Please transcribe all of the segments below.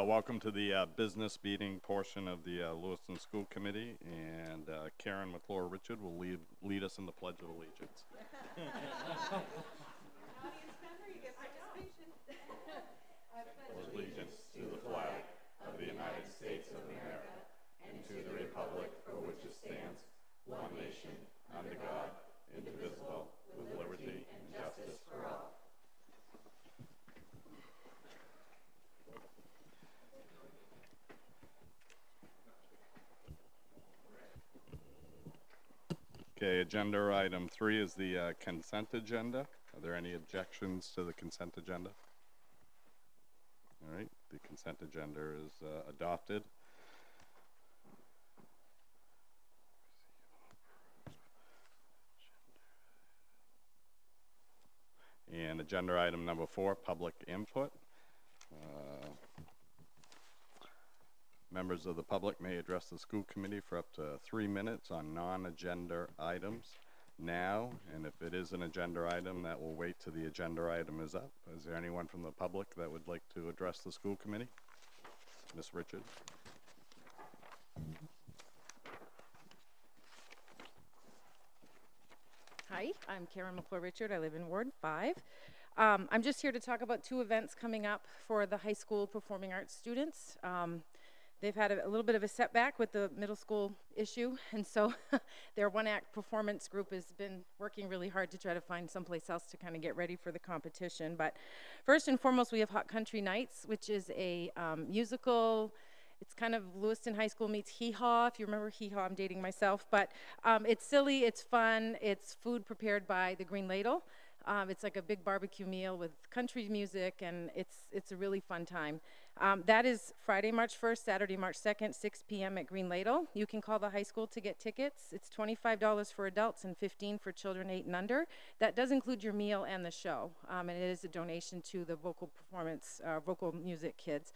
Welcome to the business meeting portion of the Lewiston School Committee, and Karen McClure-Richard will lead us in the Pledge of Allegiance. Allegiance to the flag of the United States of America and to the republic for which it stands, one nation, under God, indivisible, with liberty and justice for all. Okay, agenda item 3 is the consent agenda. Are there any objections to the consent agenda? All right, the consent agenda is adopted. And agenda item number 4, public input. Members of the public may address the school committee for up to 3 minutes on non-agenda items now, and if it is an agenda item, that will wait till the agenda item is up. Is there anyone from the public that would like to address the school committee? Ms. Richard. Hi, I'm Karen McClure-Richard. I live in Ward 5. I'm just here to talk about 2 events coming up for the high school performing arts students. They've had a little bit of a setback with the middle school issue, and so their one-act performance group has been working really hard to try to find someplace else to kind of get ready for the competition. But first and foremost, we have Hot Country Nights, which is a musical. It's kind of Lewiston High School meets Hee Haw. If you remember Hee Haw, I'm dating myself. But it's silly, it's fun, it's food prepared by the Green Ladle. It's like a big barbecue meal with country music, and it's a really fun time. That is Friday, March 1st, Saturday, March 2nd, 6 p.m. at Green Ladle. You can call the high school to get tickets. It's $25 for adults and $15 for children 8 and under. That does include your meal and the show, and it is a donation to the vocal performance, vocal music kids.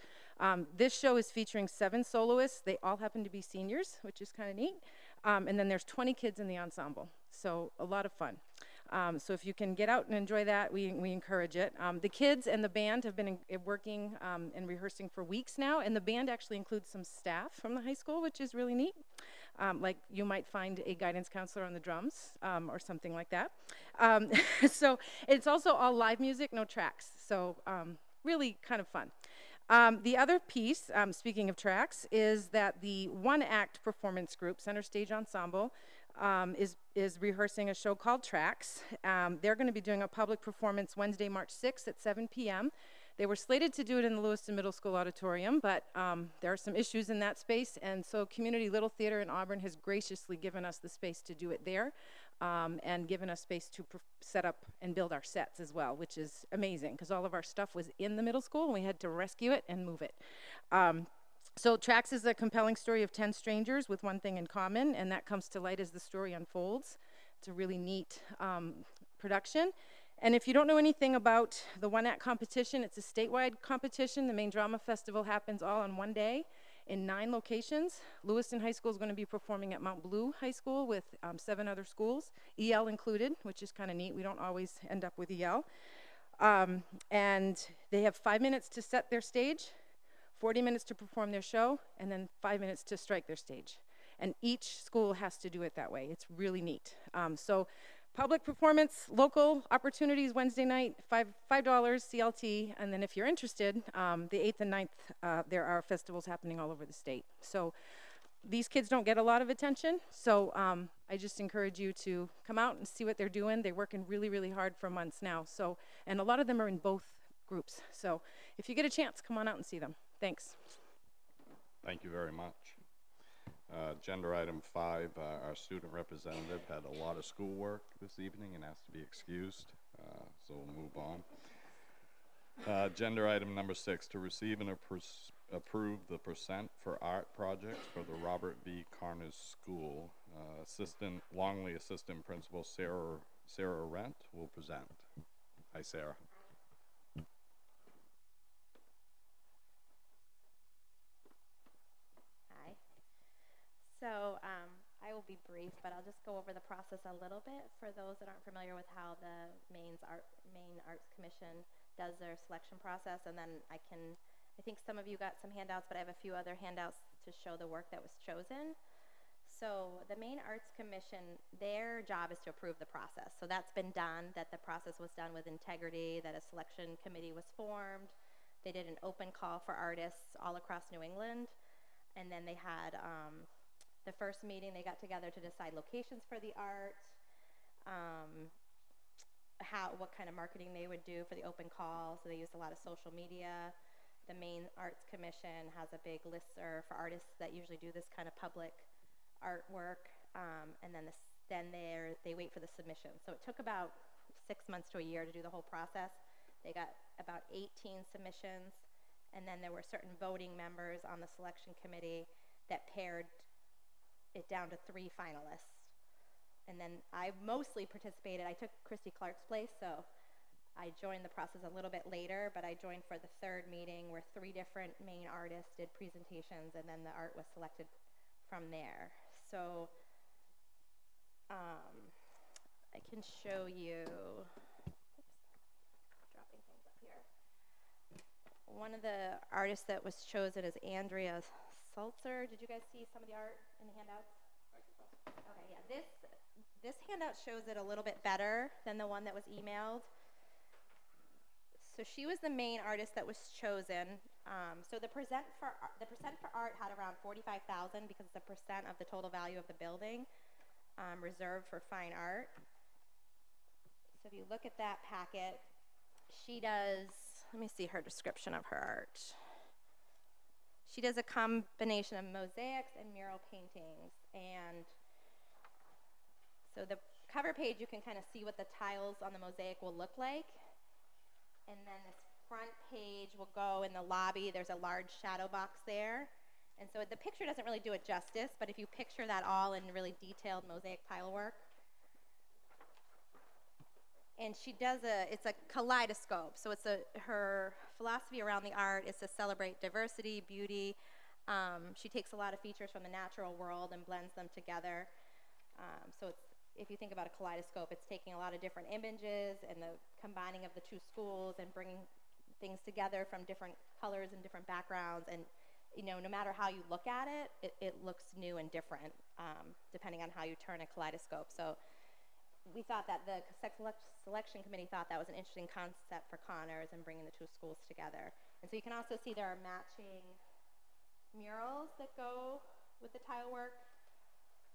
This show is featuring 7 soloists. They all happen to be seniors, which is kind of neat. And then there's 20 kids in the ensemble, so a lot of fun. So if you can get out and enjoy that, we encourage it. The kids and the band have been working and rehearsing for weeks now, and the band actually includes some staff from the high school, which is really neat. Like you might find a guidance counselor on the drums or something like that. So it's also all live music, no tracks, so really kind of fun. The other piece, speaking of tracks, is that the one-act performance group, Center Stage Ensemble, is rehearsing a show called Tracks. They're going to be doing a public performance Wednesday, March 6th at 7 p.m. They were slated to do it in the Lewiston Middle School auditorium, but there are some issues in that space, and so Community Little Theater in Auburn has graciously given us the space to do it there, and given us space to set up and build our sets as well, which is amazing, because all of our stuff was in the middle school, and we had to rescue it and move it. So Tracks is a compelling story of 10 strangers with one thing in common, and that comes to light as the story unfolds. It's a really neat production. And if you don't know anything about the one-act competition, it's a statewide competition. The main drama festival happens all on one day in 9 locations. Lewiston High School is going to be performing at Mount Blue High School with 7 other schools, EL included, which is kind of neat. We don't always end up with EL. And they have 5 minutes to set their stage, 40 minutes to perform their show, and then 5 minutes to strike their stage. And each school has to do it that way. It's really neat. So public performance, local opportunities Wednesday night, $5 CLT, and then if you're interested, the 8th and 9th, there are festivals happening all over the state. So these kids don't get a lot of attention, so I just encourage you to come out and see what they're doing. They're working really, really hard for months now. So, and a lot of them are in both groups. So if you get a chance, come on out and see them. Thanks. Thank you very much. Agenda item 5, our student representative had a lot of schoolwork this evening and has to be excused, so we'll move on. Agenda item number 6, to receive and approve the percent for art projects for the Robert B. Carnes School. Longley Assistant Principal Sarah Rent will present. Hi, Sarah. So I will be brief, but I'll just go over the process a little bit for those that aren't familiar with how the Maine Arts Commission does their selection process, and then I can I think some of you got some handouts, but I have a few other handouts to show the work that was chosen. So the Maine Arts Commission, their job is to approve the process. So that's been done, that the process was done with integrity, that a selection committee was formed. They did an open call for artists all across New England. And then they had the first meeting, they got together to decide locations for the art, what kind of marketing they would do for the open call. So they used a lot of social media. The Maine Arts Commission has a big listserv for artists that usually do this kind of public artwork, and then they wait for the submission. So it took about 6 months to a year to do the whole process. They got about 18 submissions, and then there were certain voting members on the selection committee that pared it down to 3 finalists. And then I mostly participated. I took Christy Clark's place, so I joined the process a little bit later, but I joined for the 3rd meeting where 3 different Maine artists did presentations, and then the art was selected from there. So I can show you, dropping things up here. One of the artists that was chosen is Andrea Salzer. Did you guys see some of the art in the handouts? Okay, yeah, this handout shows it a little bit better than the one that was emailed. So she was the main artist that was chosen. So the percent for art had around 45,000 because it's a percent of the total value of the building reserved for fine art. So if you look at that packet, she does, let me see her description of her art. She does a combination of mosaics and mural paintings. And so the cover page, you can kind of see what the tiles on the mosaic will look like. And then this front page will go in the lobby. There's a large shadow box there. And so the picture doesn't really do it justice, but if you picture that all in really detailed mosaic tile work. And she does it's a kaleidoscope. So it's her philosophy around the art is to celebrate diversity, beauty. She takes a lot of features from the natural world and blends them together. So if you think about a kaleidoscope, it's taking a lot of different images and the combining of the 2 schools and bringing things together from different colors and different backgrounds. And no matter how you look at it, it looks new and different depending on how you turn a kaleidoscope. So we thought that the selection committee thought that was an interesting concept for Connors and bringing the 2 schools together. And so you can also see there are matching murals that go with the tile work.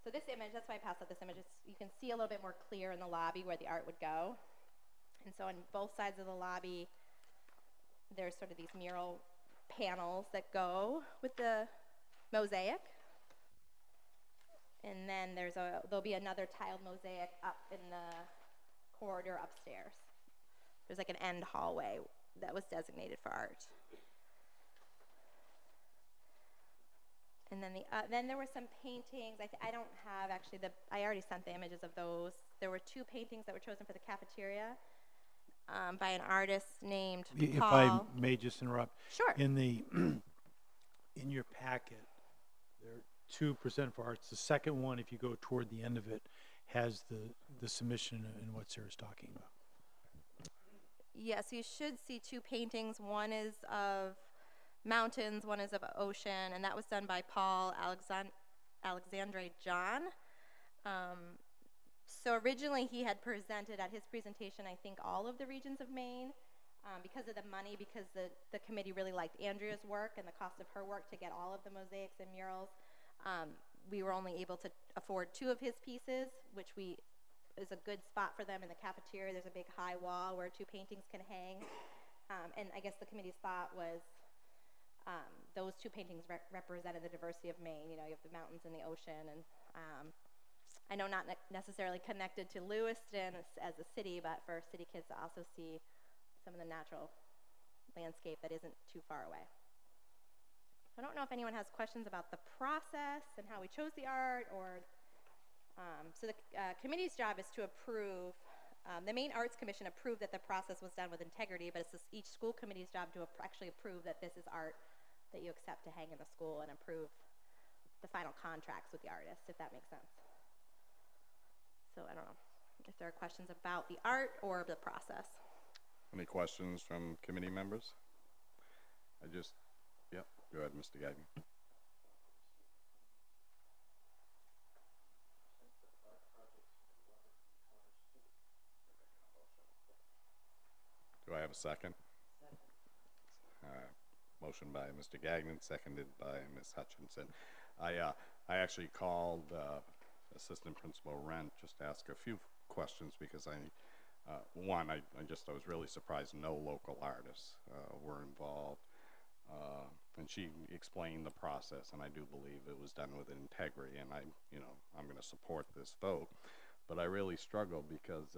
So this image, that's why I passed out this image, you can see a little bit more clear in the lobby where the art would go. And so on both sides of the lobby, there's sort of these mural panels that go with the mosaic. And then there'll be another tiled mosaic up in the corridor upstairs. There's like an end hallway that was designated for art. And then then there were some paintings. I don't have actually I already sent the images of those. There were 2 paintings that were chosen for the cafeteria by an artist named Paul. If I may just interrupt. Sure. In your packet, there are 2% for arts. The second one, if you go toward the end of it, has the submission and what Sarah's talking about. Yes, you should see 2 paintings. One is of mountains, one is of ocean, and that was done by Paul Alexandre John. So originally he had presented at his presentation, I think, all of the regions of Maine. Because of the money, because the committee really liked Andrea's work and the cost of her work to get all of the mosaics and murals, we were only able to afford 2 of his pieces, which is a good spot for them in the cafeteria. There's a big high wall where 2 paintings can hang. And I guess the committee's thought was those 2 paintings represented the diversity of Maine. You have the mountains and the ocean. And I know not necessarily connected to Lewiston as a city, but for city kids to also see some of the natural landscape that isn't too far away. I don't know if anyone has questions about the process and how we chose the art, or so the committee's job is to approve. The Maine Arts Commission approved that the process was done with integrity, but it's each school committee's job to actually approve that this is art that you accept to hang in the school and approve the final contracts with the artist, if that makes sense. So I don't know if there are questions about the art or the process. Any questions from committee members? I just Go ahead, Mr. Gagnon. Do I have a second? Motion by Mr. Gagnon, seconded by Ms. Hutchinson. I actually called Assistant Principal Rent just to ask a few questions because I was really surprised no local artists were involved. And she explained the process, and I do believe it was done with integrity, and I'm going to support this vote. But I really struggled because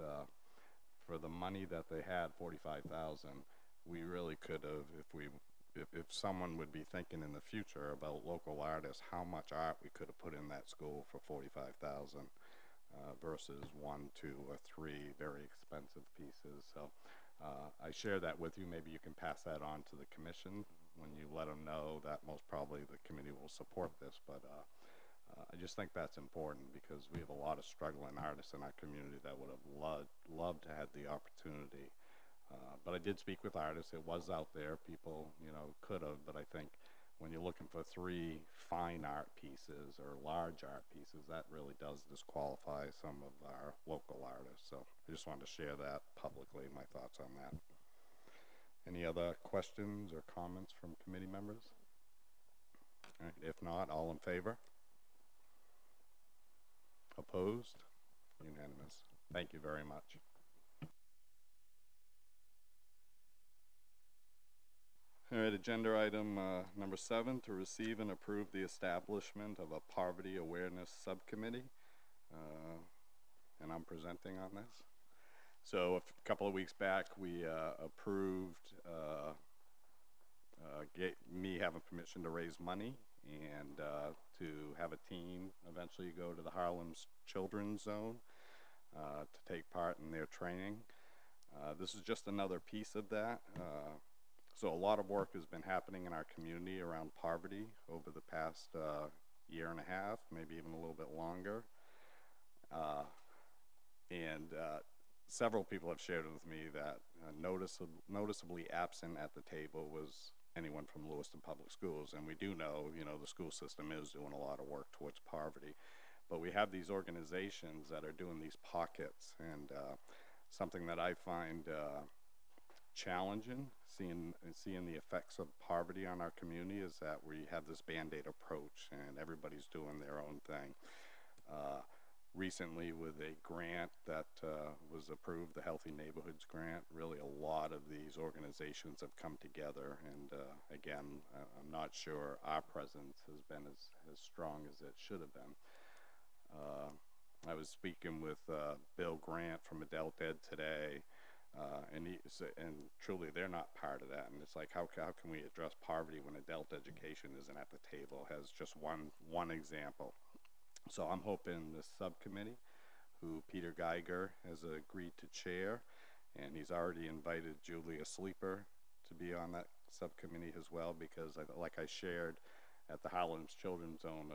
for the money that they had, $45,000, we really could have, if someone would be thinking in the future about local artists, how much art we could have put in that school for $45,000 versus 1, 2, or 3 very expensive pieces. So I share that with you. Maybe you can pass that on to the commission when you let them know that most probably the committee will support this. But I just think that's important because we have a lot of struggling artists in our community that would have loved to have the opportunity. But I did speak with artists. It was out there. People, could have. But I think when you're looking for 3 fine art pieces or large art pieces, that really does disqualify some of our local artists. So I just wanted to share that publicly, my thoughts on that. Any other questions or comments from committee members? All right, if not, all in favor? Opposed? Unanimous. Thank you very much. All right, agenda item number 7, to receive and approve the establishment of a poverty awareness subcommittee. And I'm presenting on this. So a couple of weeks back, we approved me having permission to raise money and to have a team eventually go to the Harlem's Children's Zone to take part in their training. This is just another piece of that. So a lot of work has been happening in our community around poverty over the past year and a half, maybe even a little bit longer. And several people have shared with me that noticeably absent at the table was anyone from Lewiston Public Schools. And we do know, the school system is doing a lot of work towards poverty. But we have these organizations that are doing these pockets. And something that I find challenging, seeing the effects of poverty on our community, is that we have this Band-Aid approach and everybody's doing their own thing. Recently, with a grant that was approved, the Healthy Neighborhoods Grant, really a lot of these organizations have come together, and again, I'm not sure our presence has been as strong as it should have been. I was speaking with Bill Grant from Adult Ed today, and truly they're not part of that, and it's like, how can we address poverty when adult education isn't at the table? Has just one example. So I'm hoping this subcommittee, who Peter Geiger has agreed to chair, and he's already invited Julia Sleeper to be on that subcommittee as well, because like I shared at the Harlem's Children's Zone,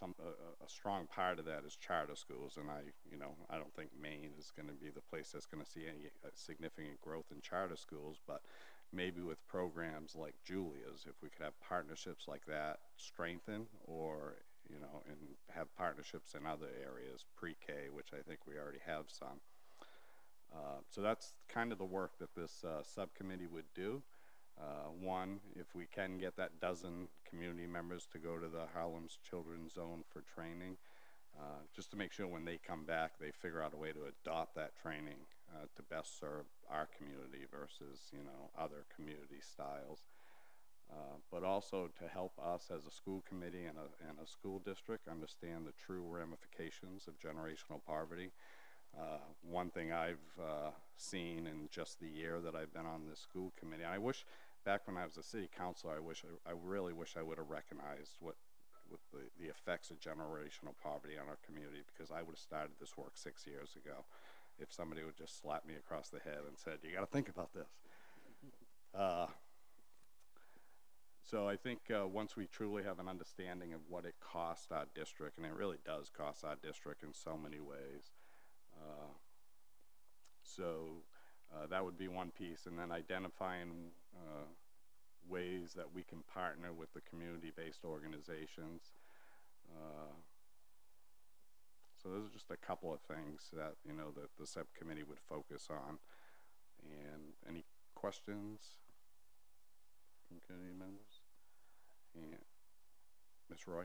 a strong part of that is charter schools, and I don't think Maine is going to be the place that's going to see any significant growth in charter schools, but maybe with programs like Julia's, if we could have partnerships like that strengthen, or and have partnerships in other areas, pre-K, which I think we already have some. So that's kind of the work that this subcommittee would do. One, if we can get that dozen community members to go to the Harlem's Children's Zone for training, just to make sure when they come back, they figure out a way to adopt that training to best serve our community versus, other community styles. But also to help us as a school committee and a school district understand the true ramifications of generational poverty. One thing I've seen in just the year that I've been on this school committee, I wish back when I was a city councilor, I really wish I would have recognized what the effects of generational poverty on our community, because I would have started this work 6 years ago if somebody would just slap me across the head and said, you got to think about this. So I think once we truly have an understanding of what it costs our district, and it really does cost our district in so many ways, that would be one piece, and then identifying ways that we can partner with the community-based organizations. So those are just a couple of things that, you know, that the subcommittee would focus on. And any questions from committee members? And Ms. Roy?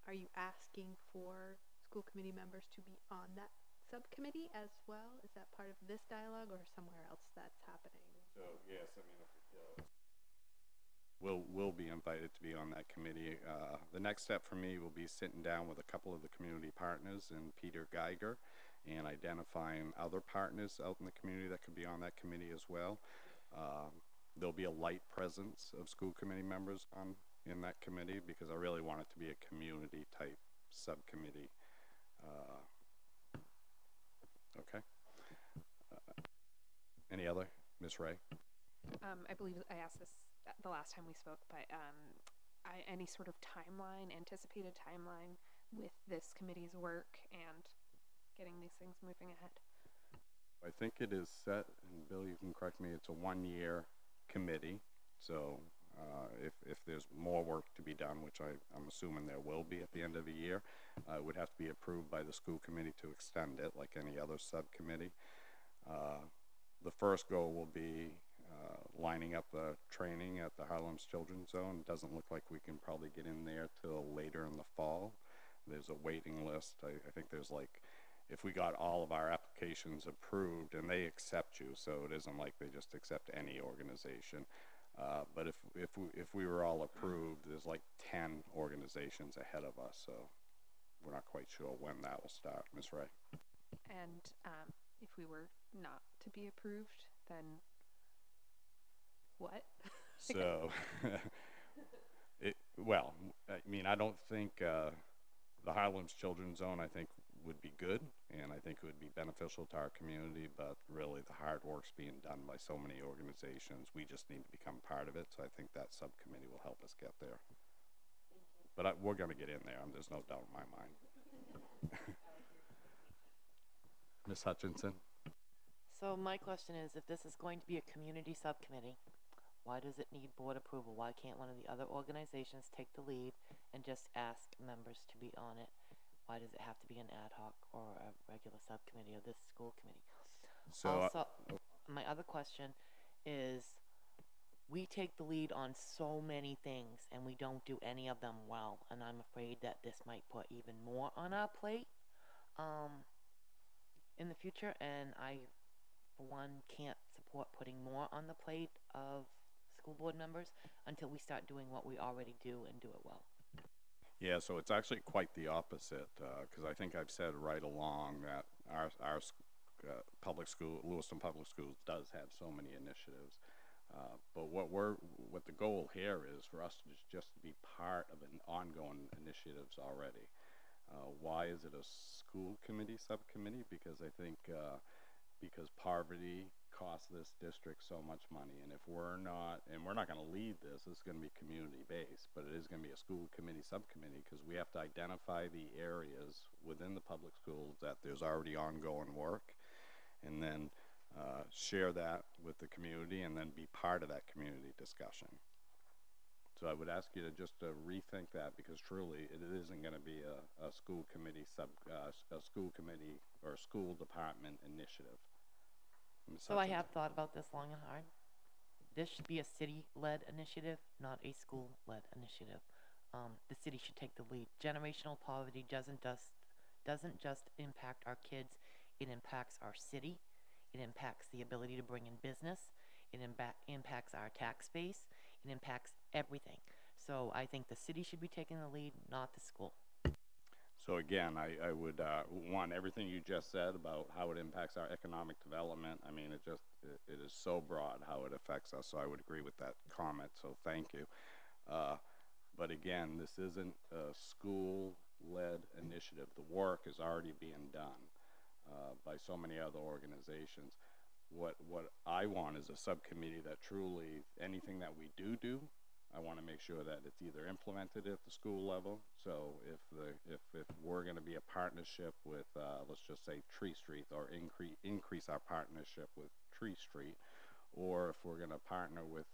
Are you asking for school committee members to be on that subcommittee as well? Is that part of this dialogue or somewhere else that's happening? So yes, I mean, we'll be invited to be on that committee. The next step for me will be sitting down with a couple of the community partners and Peter Geiger and identifying other partners out in the community that could be on that committee as well. There'll be a light presence of school committee members in that committee because I really want it to be a community type subcommittee. Okay. Any other? Ms. Ray? I believe I asked this the last time we spoke, but any sort of timeline, anticipated timeline with this committee's work and getting these things moving ahead? I think it is set, and Bill, you can correct me, it's a 1-year committee. So if there's more work to be done, which I'm assuming there will be at the end of the year, it would have to be approved by the school committee to extend it like any other subcommittee. The first goal will be lining up the training at the Harlem's Children's Zone. It doesn't look like we can probably get in there till later in the fall. There's a waiting list. I think there's like, if we got all of our applications approved, and they accept you, so it isn't like they just accept any organization. But if we were all approved, there's like 10 organizations ahead of us, so we're not quite sure when that will start. Ms. Ray? And if we were not to be approved, then what? So, well, I mean, I don't think the Highlands Children's Zone, I think, would be good, and I think it would be beneficial to our community, but really the hard work's being done by so many organizations. We just need to become part of it, so I think that subcommittee will help us get there. But we're going to get in there, and there's no doubt in my mind. Ms. Hutchinson? So my question is, if this is going to be a community subcommittee, why does it need board approval? Why can't one of the other organizations take the lead and just ask members to be on it? Why does it have to be an ad hoc or a regular subcommittee of this school committee? So, also, my other question is, we take the lead on so many things and we don't do any of them well, and I'm afraid that this might put even more on our plate in the future, and I, for one, can't support putting more on the plate of school board members until we start doing what we already do and do it well. yeah, so it's actually quite the opposite, because I think I've said right along that our public school, Lewiston Public Schools, does have so many initiatives. But what the goal here is for us to just be part of an ongoing initiatives already. Why is it a school committee subcommittee? Because I think because poverty costs this district so much money, and if we're not going to lead this, it's going to be community based, but it is going to be a school committee subcommittee because we have to identify the areas within the public schools that there's already ongoing work, and then share that with the community and then be part of that community discussion. So I would ask you to just rethink that, because truly it isn't going to be a school committee a school committee or a school department initiative. So I have thought about this long and hard. This should be a city-led initiative, not a school-led initiative. The city should take the lead. Generational poverty doesn't just impact our kids, it impacts our city. It impacts the ability to bring in business. It impacts our tax base. It impacts everything. So I think the city should be taking the lead, not the school. So again, I would want everything you just said about how it impacts our economic development. I mean, it is so broad how it affects us. So I would agree with that comment. So thank you. But again, this isn't a school-led initiative. The work is already being done by so many other organizations. What I want is a subcommittee that truly, anything that we do, I want to make sure that it's either implemented at the school level. So if we're going to be a partnership with, let's just say Tree Street, or increase our partnership with Tree Street, or if we're going to partner with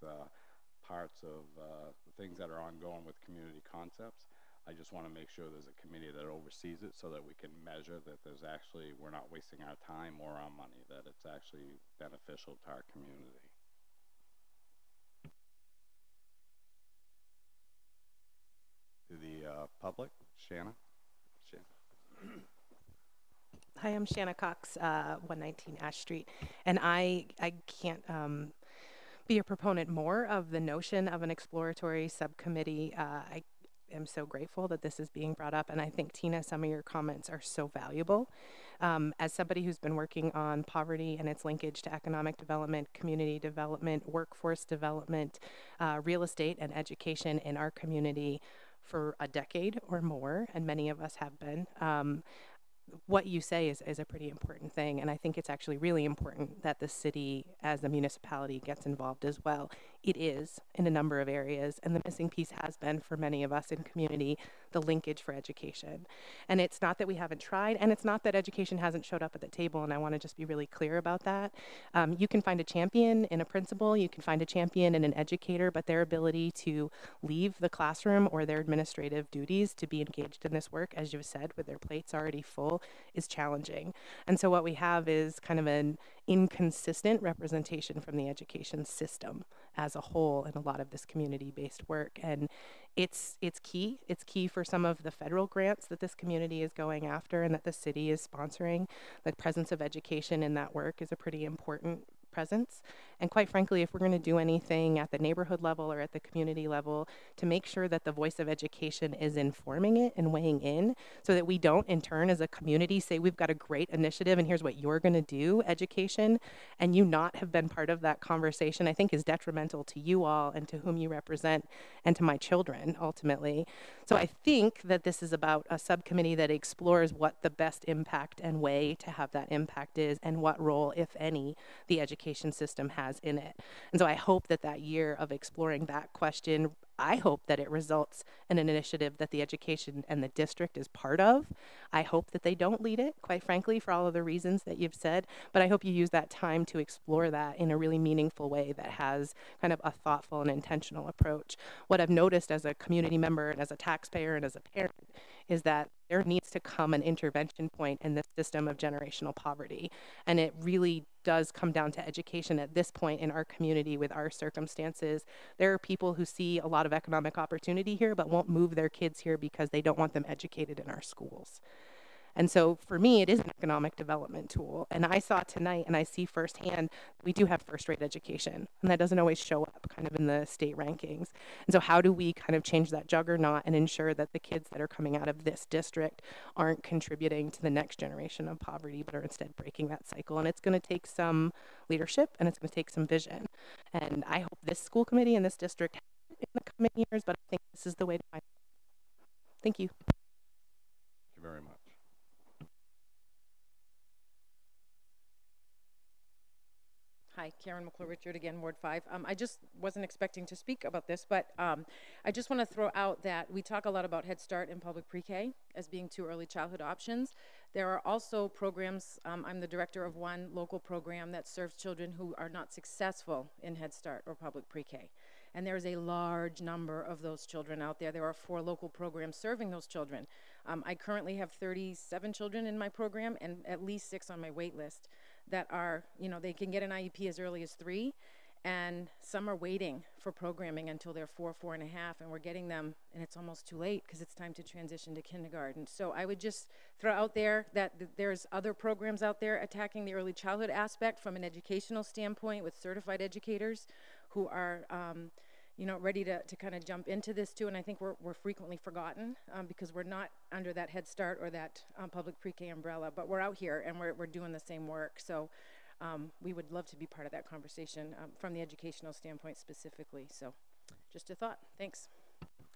parts of the things that are ongoing with community concepts. I just want to make sure there's a committee that oversees it so that we can measure that there's actually, we're not wasting our time or our money, that it's actually beneficial to our community. To the public, Shanna? Hi, I'm Shanna Cox, 119 Ash Street, and I can't be a proponent more of the notion of an exploratory subcommittee. I am so grateful that this is being brought up, and I think, Tina, some of your comments are so valuable. As somebody who's been working on poverty and its linkage to economic development, community development, workforce development, real estate, and education in our community for a decade or more, and many of us have been, what you say is a pretty important thing, and I think it's actually really important that the city as a municipality gets involved as well. It is in a number of areas, and the missing piece has been for many of us in community the linkage for education. And it's not that we haven't tried, and it's not that education hasn't showed up at the table, and I want to just be really clear about that. You can find a champion in a principal, you can find a champion in an educator, but their ability to leave the classroom or their administrative duties to be engaged in this work, as you said, with their plates already full, is challenging. And so what we have is kind of an inconsistent representation from the education system as a whole in a lot of this community-based work. And it's key. It's key for some of the federal grants that this community is going after and that the city is sponsoring. The presence of education in that work is a pretty important presence. And quite frankly, if we're going to do anything at the neighborhood level or at the community level to make sure that the voice of education is informing it and weighing in, so that we don't in turn as a community say we've got a great initiative and here's what you're going to do, education, and you not have been part of that conversation, I think is detrimental to you all and to whom you represent and to my children ultimately. So I think that this is about a subcommittee that explores what the best impact and way to have that impact is and what role, if any, the education system has in it. And so I hope that that year of exploring that question, I hope that it results in an initiative that the education and the district is part of. I hope that they don't lead it, quite frankly, for all of the reasons that you've said, but I hope you use that time to explore that in a really meaningful way that has kind of a thoughtful and intentional approach. What I've noticed as a community member and as a taxpayer and as a parent is that there needs to come an intervention point in this system of generational poverty. And it really does come down to education at this point in our community with our circumstances. There are people who see a lot of economic opportunity here but won't move their kids here because they don't want them educated in our schools. And so for me, it is an economic development tool. And I saw tonight, and I see firsthand, we do have first-rate education, and that doesn't always show up kind of in the state rankings. And so how do we kind of change that juggernaut and ensure that the kids that are coming out of this district aren't contributing to the next generation of poverty, but are instead breaking that cycle? And it's going to take some leadership, and it's going to take some vision. And I hope this school committee and this district have it in the coming years, but I think this is the way to find it. Thank you. Thank you very much. Hi, Karen McClure-Richard again, Ward 5. I just wasn't expecting to speak about this, but I just want to throw out that we talk a lot about Head Start and public pre-K as being two early childhood options. There are also programs, I'm the director of one local program that serves children who are not successful in Head Start or public pre-K. And there's a large number of those children out there. There are 4 local programs serving those children. I currently have 37 children in my program and at least 6 on my wait list that are, you know, they can get an IEP as early as 3, and some are waiting for programming until they're 4, 4.5, and we're getting them, and it's almost too late because it's time to transition to kindergarten. So I would just throw out there that there's other programs out there attacking the early childhood aspect from an educational standpoint with certified educators who are you know, ready to kind of jump into this too, and I think we're frequently forgotten because we're not under that Head Start or that public pre-K umbrella, but we're out here and we're doing the same work. So we would love to be part of that conversation from the educational standpoint specifically. So just a thought. Thanks.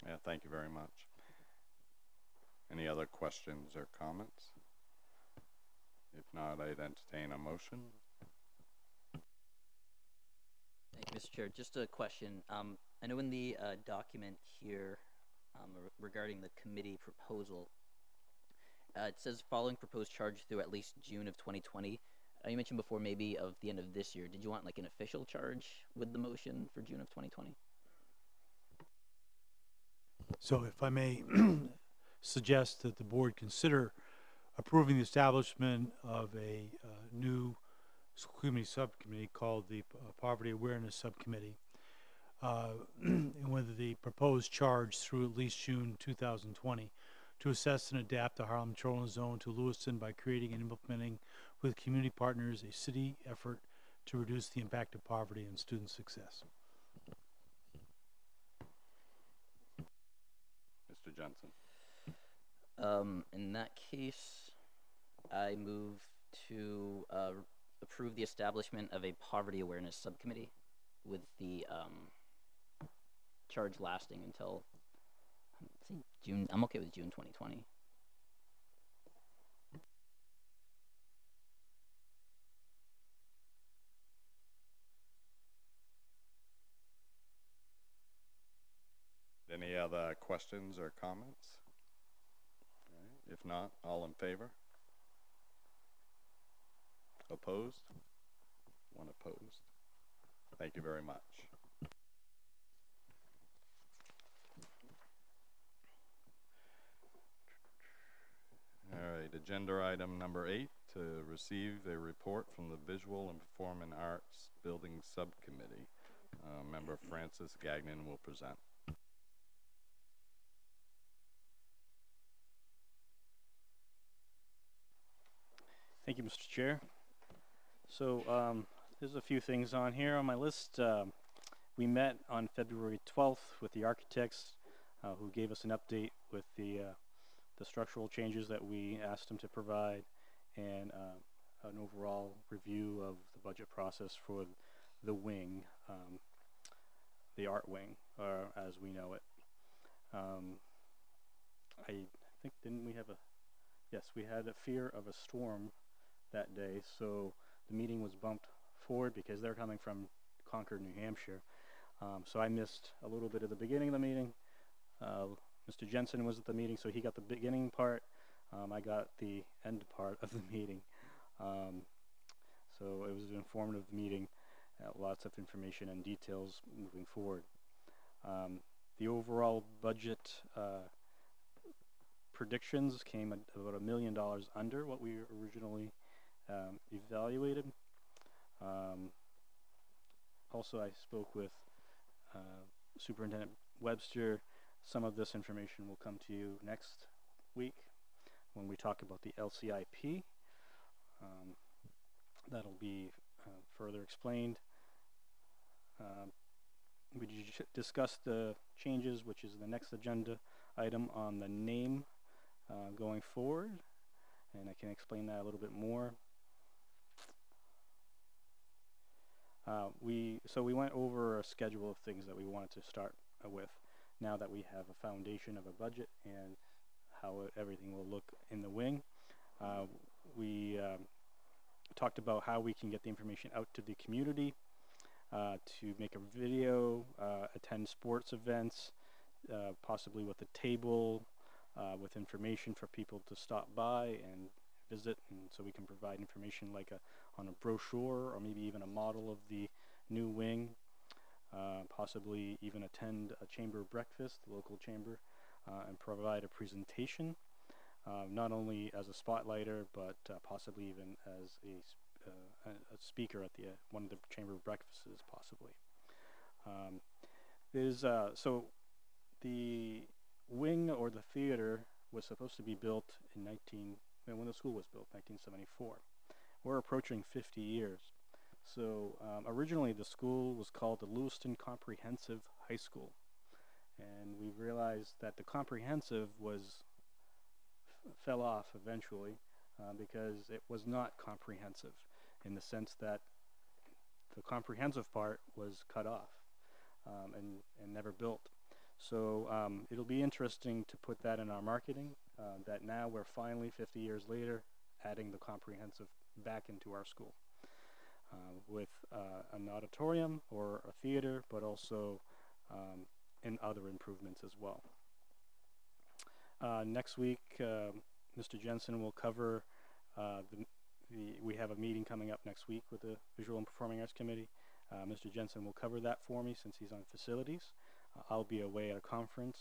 Yeah, thank you very much. Any other questions or comments? If not, I'd entertain a motion. Thank you, Mr. Chair. Just a question. I know in the document here regarding the committee proposal, it says following proposed charge through at least June of 2020. You mentioned before maybe of the end of this year. Did you want like an official charge with the motion for June of 2020? So if I may suggest that the board consider approving the establishment of a new school committee subcommittee called the Poverty Awareness Subcommittee, and whether the proposed charge through at least June 2020 to assess and adapt the Harlem Children's Zone to Lewiston by creating and implementing with community partners a city effort to reduce the impact of poverty and student success. Mr. Jensen. In that case, I move to approve the establishment of a poverty awareness subcommittee with the charge lasting until say June. I'm okay with June 2020. Any other questions or comments? All right. If not, all in favor? Opposed? One opposed. Thank you very much. All right, agenda item number 8, to receive a report from the Visual and Performing Arts Building Subcommittee. Member Francis Gagnon will present. Thank you, Mr. Chair. So there's a few things on here on my list. We met on February 12th with the architects who gave us an update with the structural changes that we asked them to provide, and an overall review of the budget process for the wing, the art wing, as we know it. I think, didn't we have yes, we had a fear of a storm that day, so the meeting was bumped forward because they're coming from Concord, New Hampshire. So I missed a little bit of the beginning of the meeting. Mr. Jensen was at the meeting, so he got the beginning part. I got the end part of the meeting. So it was an informative meeting, lots of information and details moving forward. The overall budget predictions came at about $1 million under what we originally evaluated. Also, I spoke with Superintendent Webster. Some of this information will come to you next week when we talk about the LCIP. That'll be further explained. We discussed the changes, which is the next agenda item on the name going forward, and I can explain that a little bit more. We went over a schedule of things that we wanted to start with now that we have a foundation of a budget and how everything will look in the wing. We talked about how we can get the information out to the community, to make a video, attend sports events, possibly with a table, with information for people to stop by and visit, and so we can provide information like on a brochure or maybe even a model of the new wing, possibly even attend a chamber breakfast, the local chamber, and provide a presentation, not only as a spotlighter, but possibly even as a speaker at one of the chamber breakfasts, possibly. So the wing or the theater was supposed to be built in when the school was built, 1974. We're approaching 50 years. So originally the school was called the Lewiston Comprehensive High School, and we realized that the comprehensive fell off eventually because it was not comprehensive, in the sense that the comprehensive part was cut off and never built. So it'll be interesting to put that in our marketing, that now we're finally 50 years later adding the comprehensive back into our school with an auditorium or a theater, but also in other improvements as well. Next week, Mr. Jensen will cover we have a meeting coming up next week with the Visual and Performing Arts Committee. Mr. Jensen will cover that for me since he's on facilities. I'll be away at a conference.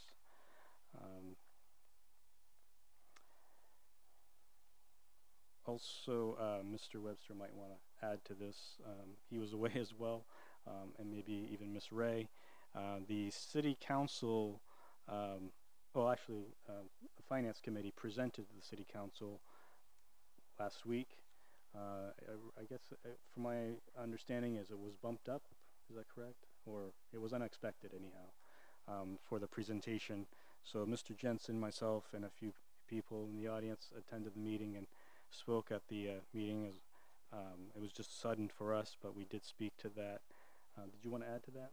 Also, Mr. Webster might want to add to this. He was away as well, and maybe even Miss Ray. The City Council, well, actually, the Finance Committee presented to the City Council last week. I guess, from my understanding, is it was bumped up. Is that correct? Or it was unexpected, anyhow, for the presentation. So Mr. Jensen, myself, and a few people in the audience attended the meeting and spoke at the meeting. It was just sudden for us, but we did speak to that. Did you want to add to that?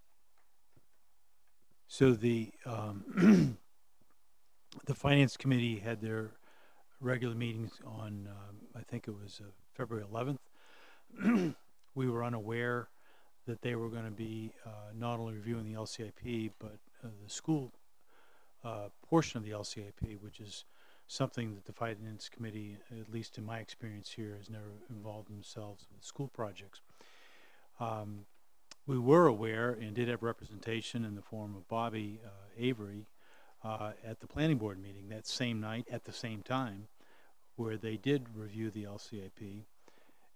So the the Finance Committee had their regular meetings on, I think it was February 11th. We were unaware that they were going to be not only reviewing the LCIP, but the school portion of the LCIP, which is something that the Finance Committee, at least in my experience here, has never involved themselves with school projects. We were aware and did have representation in the form of Bobby Avery at the planning board meeting that same night at the same time, where they did review the LCIP,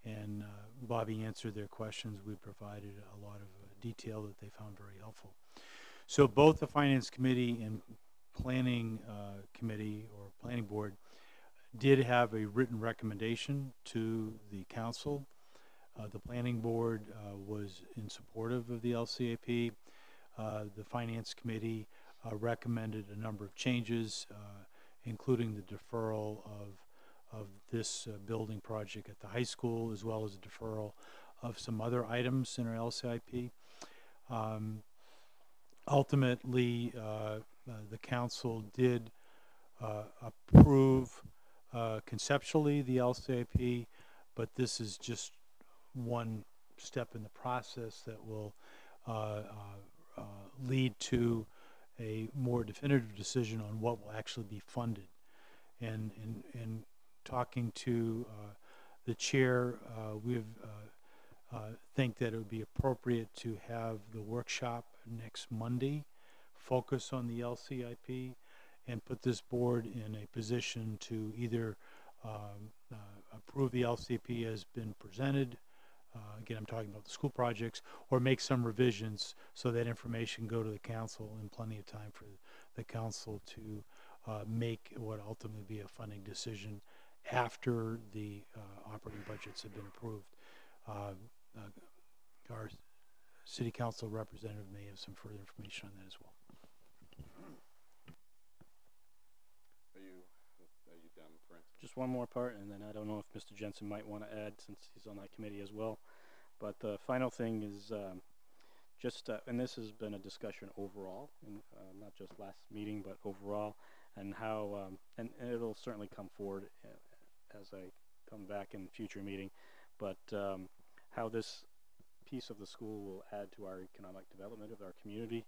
and Bobby answered their questions. We provided a lot of detail that they found very helpful. So both the Finance Committee and Planning Committee or Planning Board did have a written recommendation to the council. The Planning Board was in supportive of the LCIP. The Finance Committee recommended a number of changes, including the deferral of this building project at the high school, as well as a deferral of some other items in our LCIP. Ultimately, the council did approve conceptually the LCIP, but this is just one step in the process that will lead to a more definitive decision on what will actually be funded. And in talking to the chair, we think that it would be appropriate to have the workshop next Monday focus on the LCIP and put this board in a position to either approve the LCIP as been presented, again I'm talking about the school projects, or make some revisions so that information go to the council in plenty of time for the council to make what ultimately be a funding decision after the operating budgets have been approved. Our city council representative may have some further information on that as well. Are you done, Frank? Just one more part, and then I don't know if Mr. Jensen might want to add since he's on that committee as well. But the final thing is and this has been a discussion overall, and not just last meeting, but overall, and how, and it'll certainly come forward as I come back in future meeting, but how this piece of the school will add to our economic development of our community.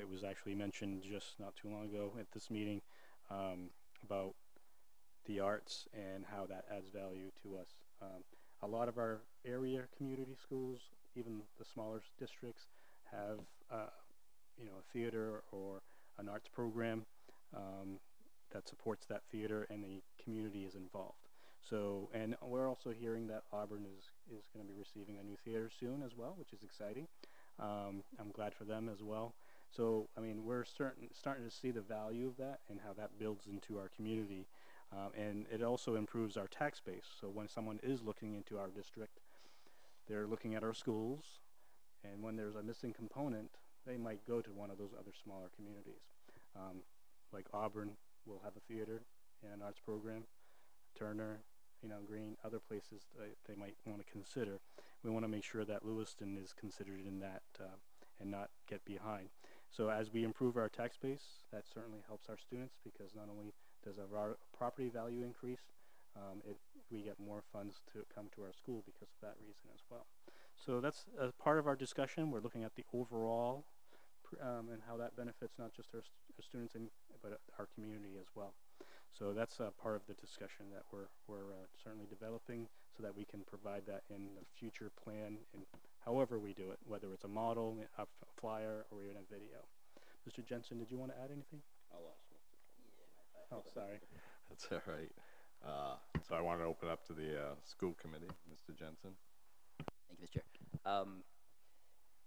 It was actually mentioned just not too long ago at this meeting about the arts and how that adds value to us. A lot of our area community schools, even the smaller districts, have a theater or an arts program that supports that theater, and the community is involved. So, and we're also hearing that Auburn is going to be receiving a new theater soon as well, which is exciting. I'm glad for them as well. So, I mean, we're starting to see the value of that and how that builds into our community. And it also improves our tax base. So when someone is looking into our district, they're looking at our schools, and when there's a missing component, they might go to one of those other smaller communities. Like Auburn will have a theater and an arts program. Turner, Green, other places they might want to consider. We want to make sure that Lewiston is considered in that and not get behind. So as we improve our tax base, that certainly helps our students, because not only does our property value increase, we get more funds to come to our school because of that reason as well. So that's part of our discussion. We're looking at the overall and how that benefits not just our students but our community as well. So that's part of the discussion that we're certainly developing, so that we can provide that in the future plan and however we do it, whether it's a model, a flyer, or even a video. Mr. Jensen, did you want to add anything? I'll ask Mr. Oh, sorry. That's all right. So I want to open up to the school committee, Mr. Jensen. Thank you, Mr. Chair.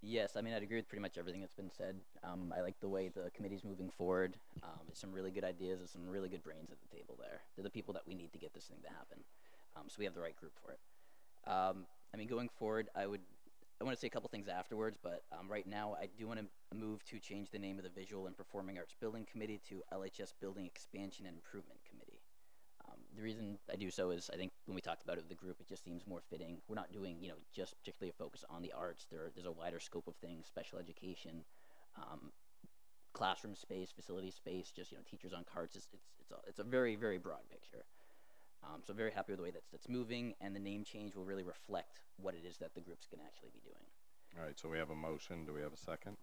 Yes, I mean, I'd agree with pretty much everything that's been said. I like the way the committee's moving forward. There's some really good ideas and some really good brains at the table there. They're the people that we need to get this thing to happen. So we have the right group for it. I mean, going forward, I want to say a couple things afterwards, but right now I do want to move to change the name of the Visual and Performing Arts Building Committee to LHS Building Expansion and Improvement Committee. The reason I do so is I think when we talked about it with the group, it just seems more fitting. We're not doing, just particularly a focus on the arts. There's a wider scope of things, special education, classroom space, facility space, just, teachers on carts. It's a very, very broad picture. So very happy with the way that's moving, and the name change will really reflect what it is that the group's going to actually be doing. All right, so we have a motion. Do we have a second?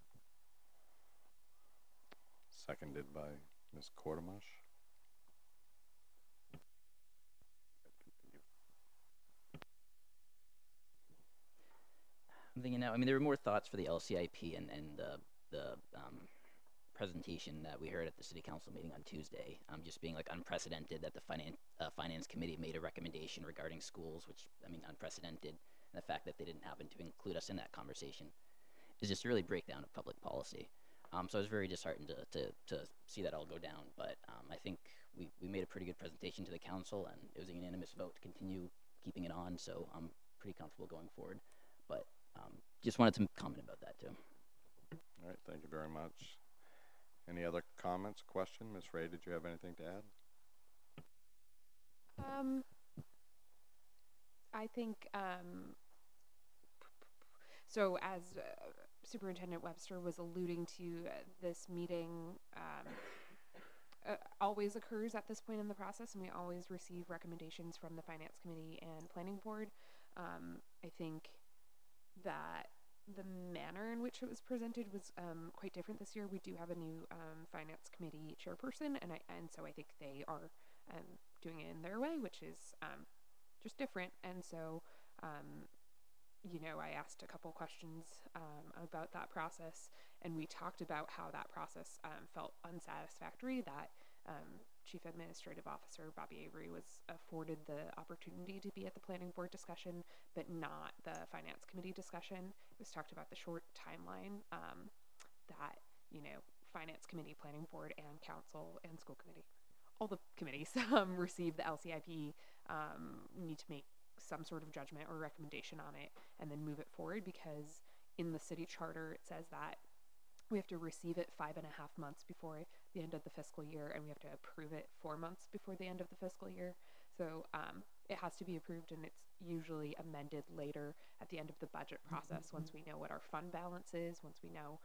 Seconded by Ms. Quartermash. I'm thinking now, I mean, there were more thoughts for the LCIP and the presentation that we heard at the city council meeting on Tuesday, just being like unprecedented that the finance committee made a recommendation regarding schools, which, I mean, unprecedented. And the fact that they didn't happen to include us in that conversation is just a really breakdown of public policy. So I was very disheartened to see that all go down. But I think we made a pretty good presentation to the council, and it was a unanimous vote to continue keeping it on. So I'm pretty comfortable going forward. But just wanted to comment about that too. All right, thank you very much. Any other comments, question? Ms. Ray, did you have anything to add? I think, so as Superintendent Webster was alluding to, this meeting always occurs at this point in the process, and we always receive recommendations from the Finance Committee and Planning Board. I think that the manner in which it was presented was quite different this year. We do have a new Finance Committee chairperson, and so I think they are doing it in their way, which is just different. And so, I asked a couple questions about that process, and we talked about how that process felt unsatisfactory, that Chief Administrative Officer Bobby Avery was afforded the opportunity to be at the Planning Board discussion, but not the Finance Committee discussion. It was talked about the short timeline that, Finance Committee, Planning Board, and Council, and School Committee, all the committees receive the LCIP, need to make some sort of judgment or recommendation on it and then move it forward, because in the city charter it says that we have to receive it 5.5 months before the end of the fiscal year, and we have to approve it 4 months before the end of the fiscal year. So it has to be approved, and it's usually amended later at the end of the budget process once we know what our fund balance is, once we know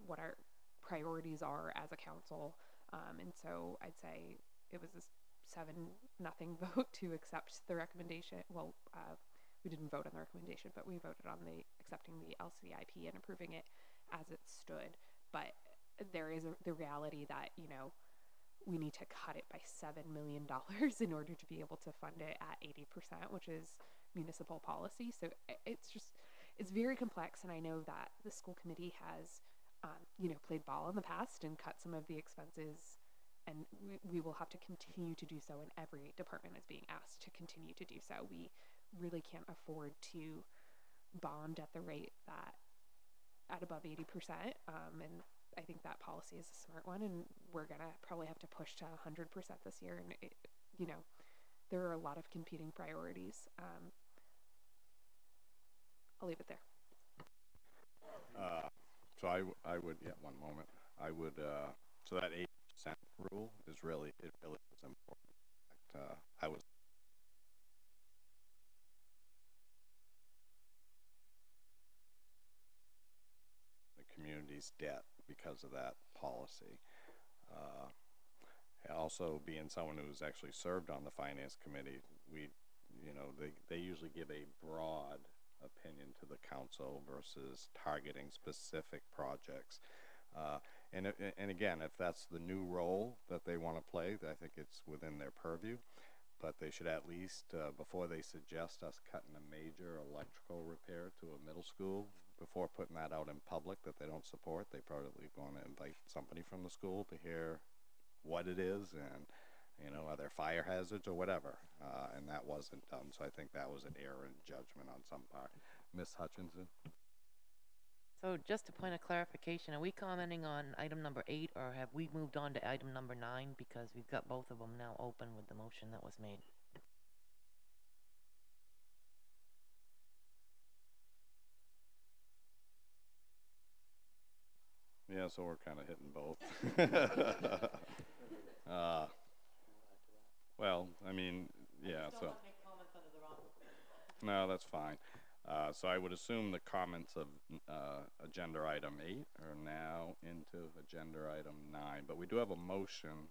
what our priorities are as a council. And so I'd say it was a 7-0 vote to accept the recommendation. Well, we didn't vote on the recommendation, but we voted on accepting the LCIP and approving it as it stood. But there is the reality that, we need to cut it by $7 million in order to be able to fund it at 80%, which is municipal policy. So it's very complex. And I know that the school committee has, played ball in the past and cut some of the expenses, and we will have to continue to do so, and every department is being asked to continue to do so. We really can't afford to bond at the rate that at above 80%, and I think that policy is a smart one, and we're gonna probably have to push to 100% this year, and there are a lot of competing priorities. I'll leave it there. So I would, one moment. I would, so that 8% rule is really is important. In fact, I was the community's debt because of that policy. Also, being someone who's actually served on the Finance Committee, they usually give a broad opinion to the council versus targeting specific projects. And again, if that's the new role that they want to play, I think it's within their purview. But they should at least, before they suggest us cutting a major electrical repair to a middle school, before putting that out in public that they don't support, they probably going to invite somebody from the school to hear what it is and, you know, are there fire hazards or whatever. And that wasn't done, so I think that was an error in judgment on some part. Ms. Hutchinson? So just a point of clarification, are we commenting on item number 8, or have we moved on to item number 9? Because we've got both of them now open with the motion that was made. Yeah, so we're kind of hitting both. Well, I mean, yeah, so. No, that's fine. So I would assume the comments of agenda item 8 are now into agenda item 9, but we do have a motion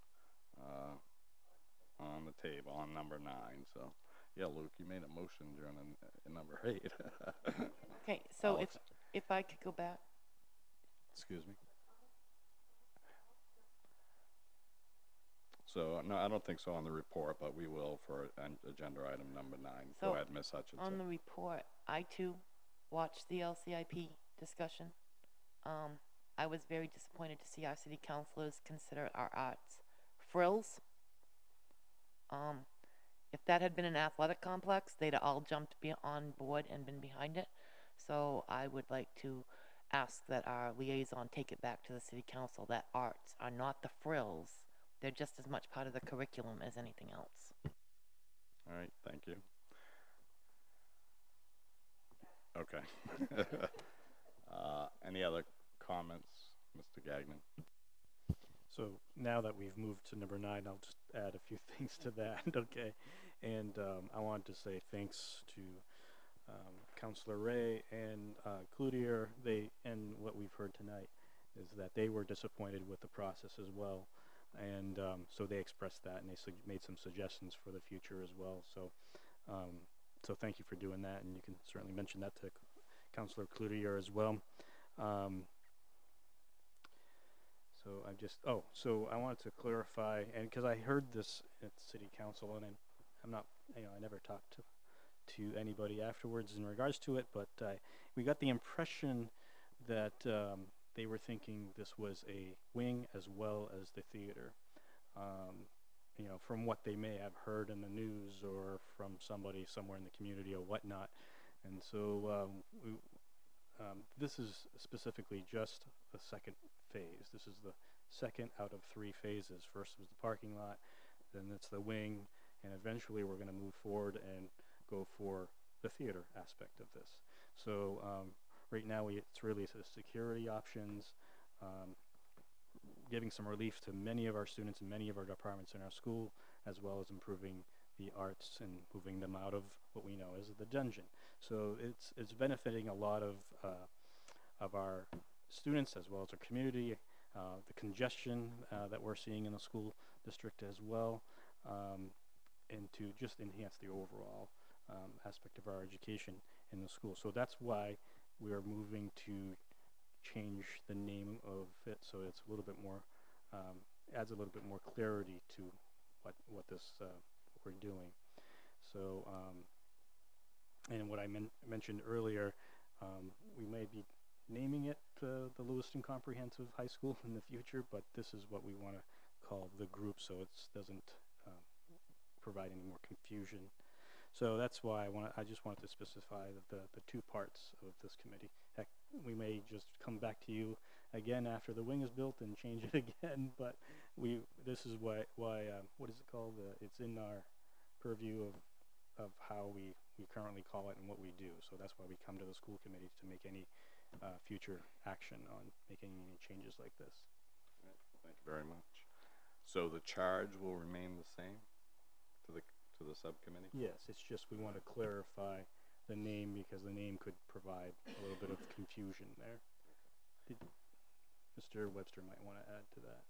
on the table on number 9. So, yeah, Luke, you made a motion during number 8. Okay, so Alex. if I could go back. Excuse me. So, no, I don't think so on the report, but we will for agenda item number 9. So Go ahead, Ms. Hutchinson. on the report, I too watched the LCIP discussion. I was very disappointed to see our city councilors consider our arts frills. If that had been an athletic complex, they'd all jumped on board and been behind it. So I would like to ask that our liaison take it back to the city council that arts are not the frills. They're just as much part of the curriculum as anything else. All right, thank you. Okay. Any other comments, Mr. Gagnon? So now that we've moved to number 9, I'll just add a few things to that, okay? And I wanted to say thanks to Councillor Ray and Cloutier. And what we've heard tonight is that they were disappointed with the process as well. And so they expressed that, and they made some suggestions for the future as well. So so thank you for doing that, and you can certainly mention that to Councillor Cloutier as well. So I wanted to clarify, and because I heard this at City Council, and I'm not, I never talked to anybody afterwards in regards to it, but we got the impression that they were thinking this was a wing as well as the theater. From what they may have heard in the news or from somebody somewhere in the community or whatnot. And so this is specifically just the second phase. This is the second out of 3 phases. First was the parking lot, then it's the wing, and eventually we're going to move forward and go for the theater aspect of this. So right now it's really the security options, giving some relief to many of our students and many of our departments in our school, as well as improving the arts and moving them out of what we know as the dungeon. So it's benefiting a lot of our students as well as our community, the congestion that we're seeing in the school district as well, and to just enhance the overall aspect of our education in the school. So that's why we are moving to change the name of it, so it's a little bit more, adds a little bit more clarity to what we're doing. So, and what I mentioned earlier, we may be naming it the Lewiston Comprehensive High School in the future, but this is what we want to call the group, so it doesn't provide any more confusion. So that's why I just wanted to specify the 2 parts of this committee. Heck, we may just come back to you again after the wing is built and change it again, but this is why what is it called? It's in our purview of how we currently call it and what we do. So that's why we come to the school committee to make any future action on making any changes like this. Right. Thank you very much. So the charge will remain the same to the subcommittee? Yes, it's just we want to clarify the name because the name could provide a little bit of confusion there. Mr. Webster might want to add to that.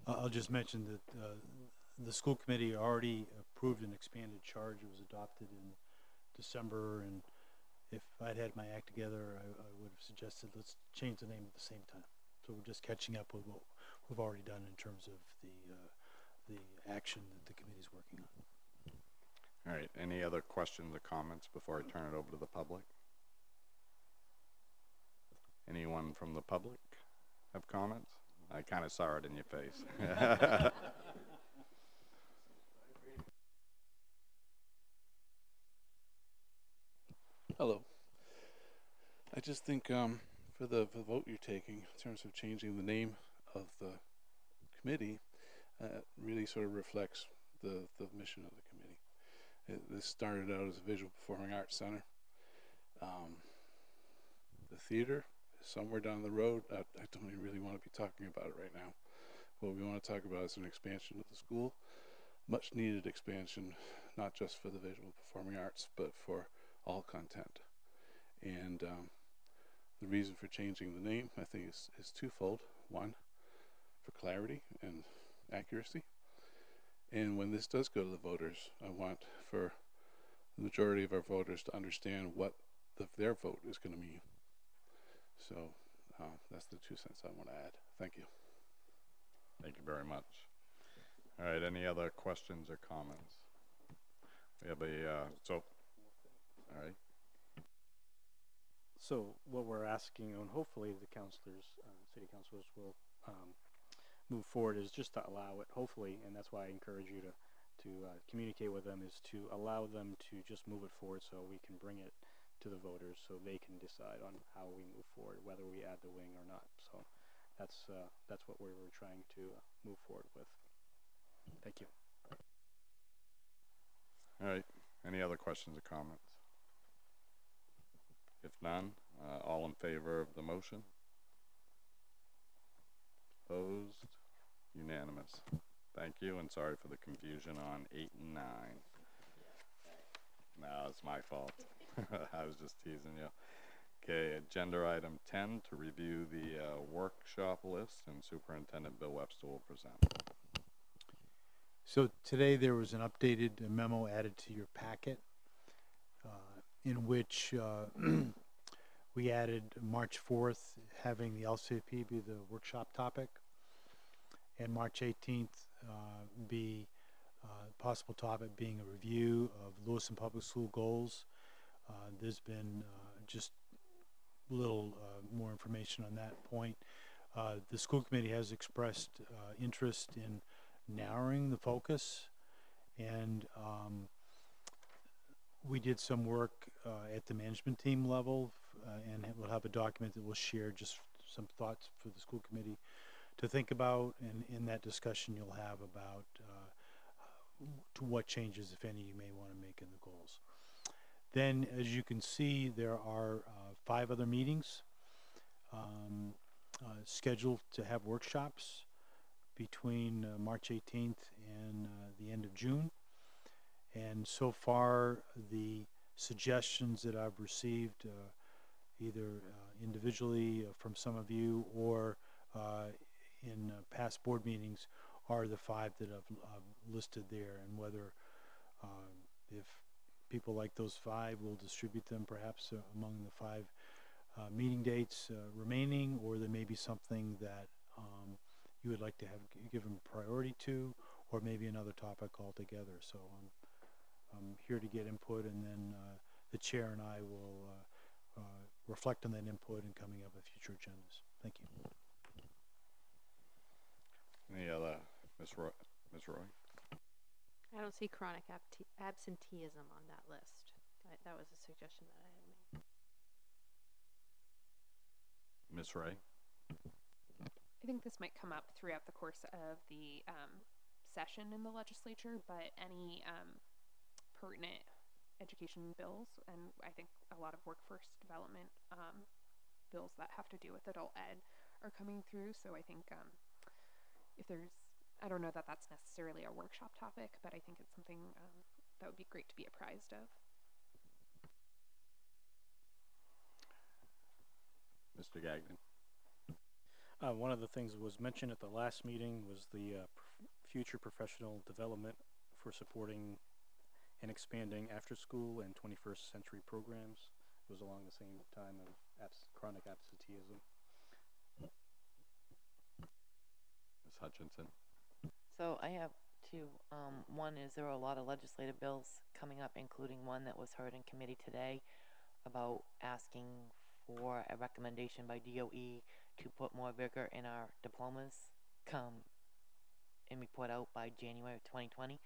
I'll just mention that the school committee already approved an expanded charge. It was adopted in December, and if I'd had my act together, I would have suggested let's change the name at the same time. So we're just catching up with what we've already done in terms of the action that the committee's working on. All right, any other questions or comments before I turn it over to the public? Anyone from the public have comments? I kind of saw it in your face. Hello. I just think for the vote you're taking in terms of changing the name of the committee really sort of reflects the mission of the committee. This started out as a visual performing arts center. The theater is somewhere down the road. I don't even really want to be talking about it right now. What we want to talk about is an expansion of the school, much needed expansion, not just for the visual performing arts, but for all content. And the reason for changing the name, I think, is twofold. One, for clarity and accuracy. And when this does go to the voters, I want for the majority of our voters to understand what their vote is going to mean. So that's the 2 cents I want to add. Thank you. Thank you very much. All right, any other questions or comments? We have all right. So what we're asking, and hopefully the councilors, city councilors will move forward, is just to allow it, hopefully, and that's why I encourage you to communicate with them, is to allow them to just move it forward so we can bring it to the voters so they can decide on how we move forward, whether we add the wing or not. So that's what we're trying to move forward with. Thank you. All right, any other questions or comments? If none, all in favor of the motion? Opposed? Unanimous. Thank you, and sorry for the confusion on 8 and 9. No, it's my fault. I was just teasing you. Okay, agenda item 10, to review the workshop list, and Superintendent Bill Webster will present. So today there was an updated memo added to your packet in which we added March 4th having the LCP be the workshop topic, and March 18th be possible topic being a review of Lewiston Public School goals. There's been just a little more information on that point. The school committee has expressed interest in narrowing the focus, and we did some work at the management team level, and we'll have a document that we'll share, just some thoughts for the school committee to think about, and in that discussion you'll have about to what changes, if any, you may want to make in the goals. Then, as you can see, there are 5 other meetings scheduled to have workshops between March 18th and the end of June. And so far, the suggestions that I've received, either individually from some of you or in past board meetings, are the 5 that I've listed there. And whether if people like those 5, we'll distribute them perhaps among the 5 meeting dates remaining, or there may be something that you would like to have given priority to, or maybe another topic altogether. So I'm here to get input, and then the chair and I will reflect on that input in coming up with future agendas. Thank you. Any other, Ms. Roy? I don't see chronic absenteeism on that list. That was a suggestion that I had made. Ms. Ray? I think this might come up throughout the course of the session in the legislature, but any pertinent education bills, and I think a lot of workforce development bills that have to do with adult ed are coming through. So I think if there's, I don't know that that's necessarily a workshop topic, but I think it's something that would be great to be apprised of. Mr. Gagnon? One of the things that was mentioned at the last meeting was the future professional development for supporting and expanding after school and 21st century programs was along the same time of chronic absenteeism. Ms. Hutchinson? So I have two. One is there are a lot of legislative bills coming up, including one that was heard in committee today about asking for a recommendation by DOE to put more vigor in our diplomas come and report out by January of 2020.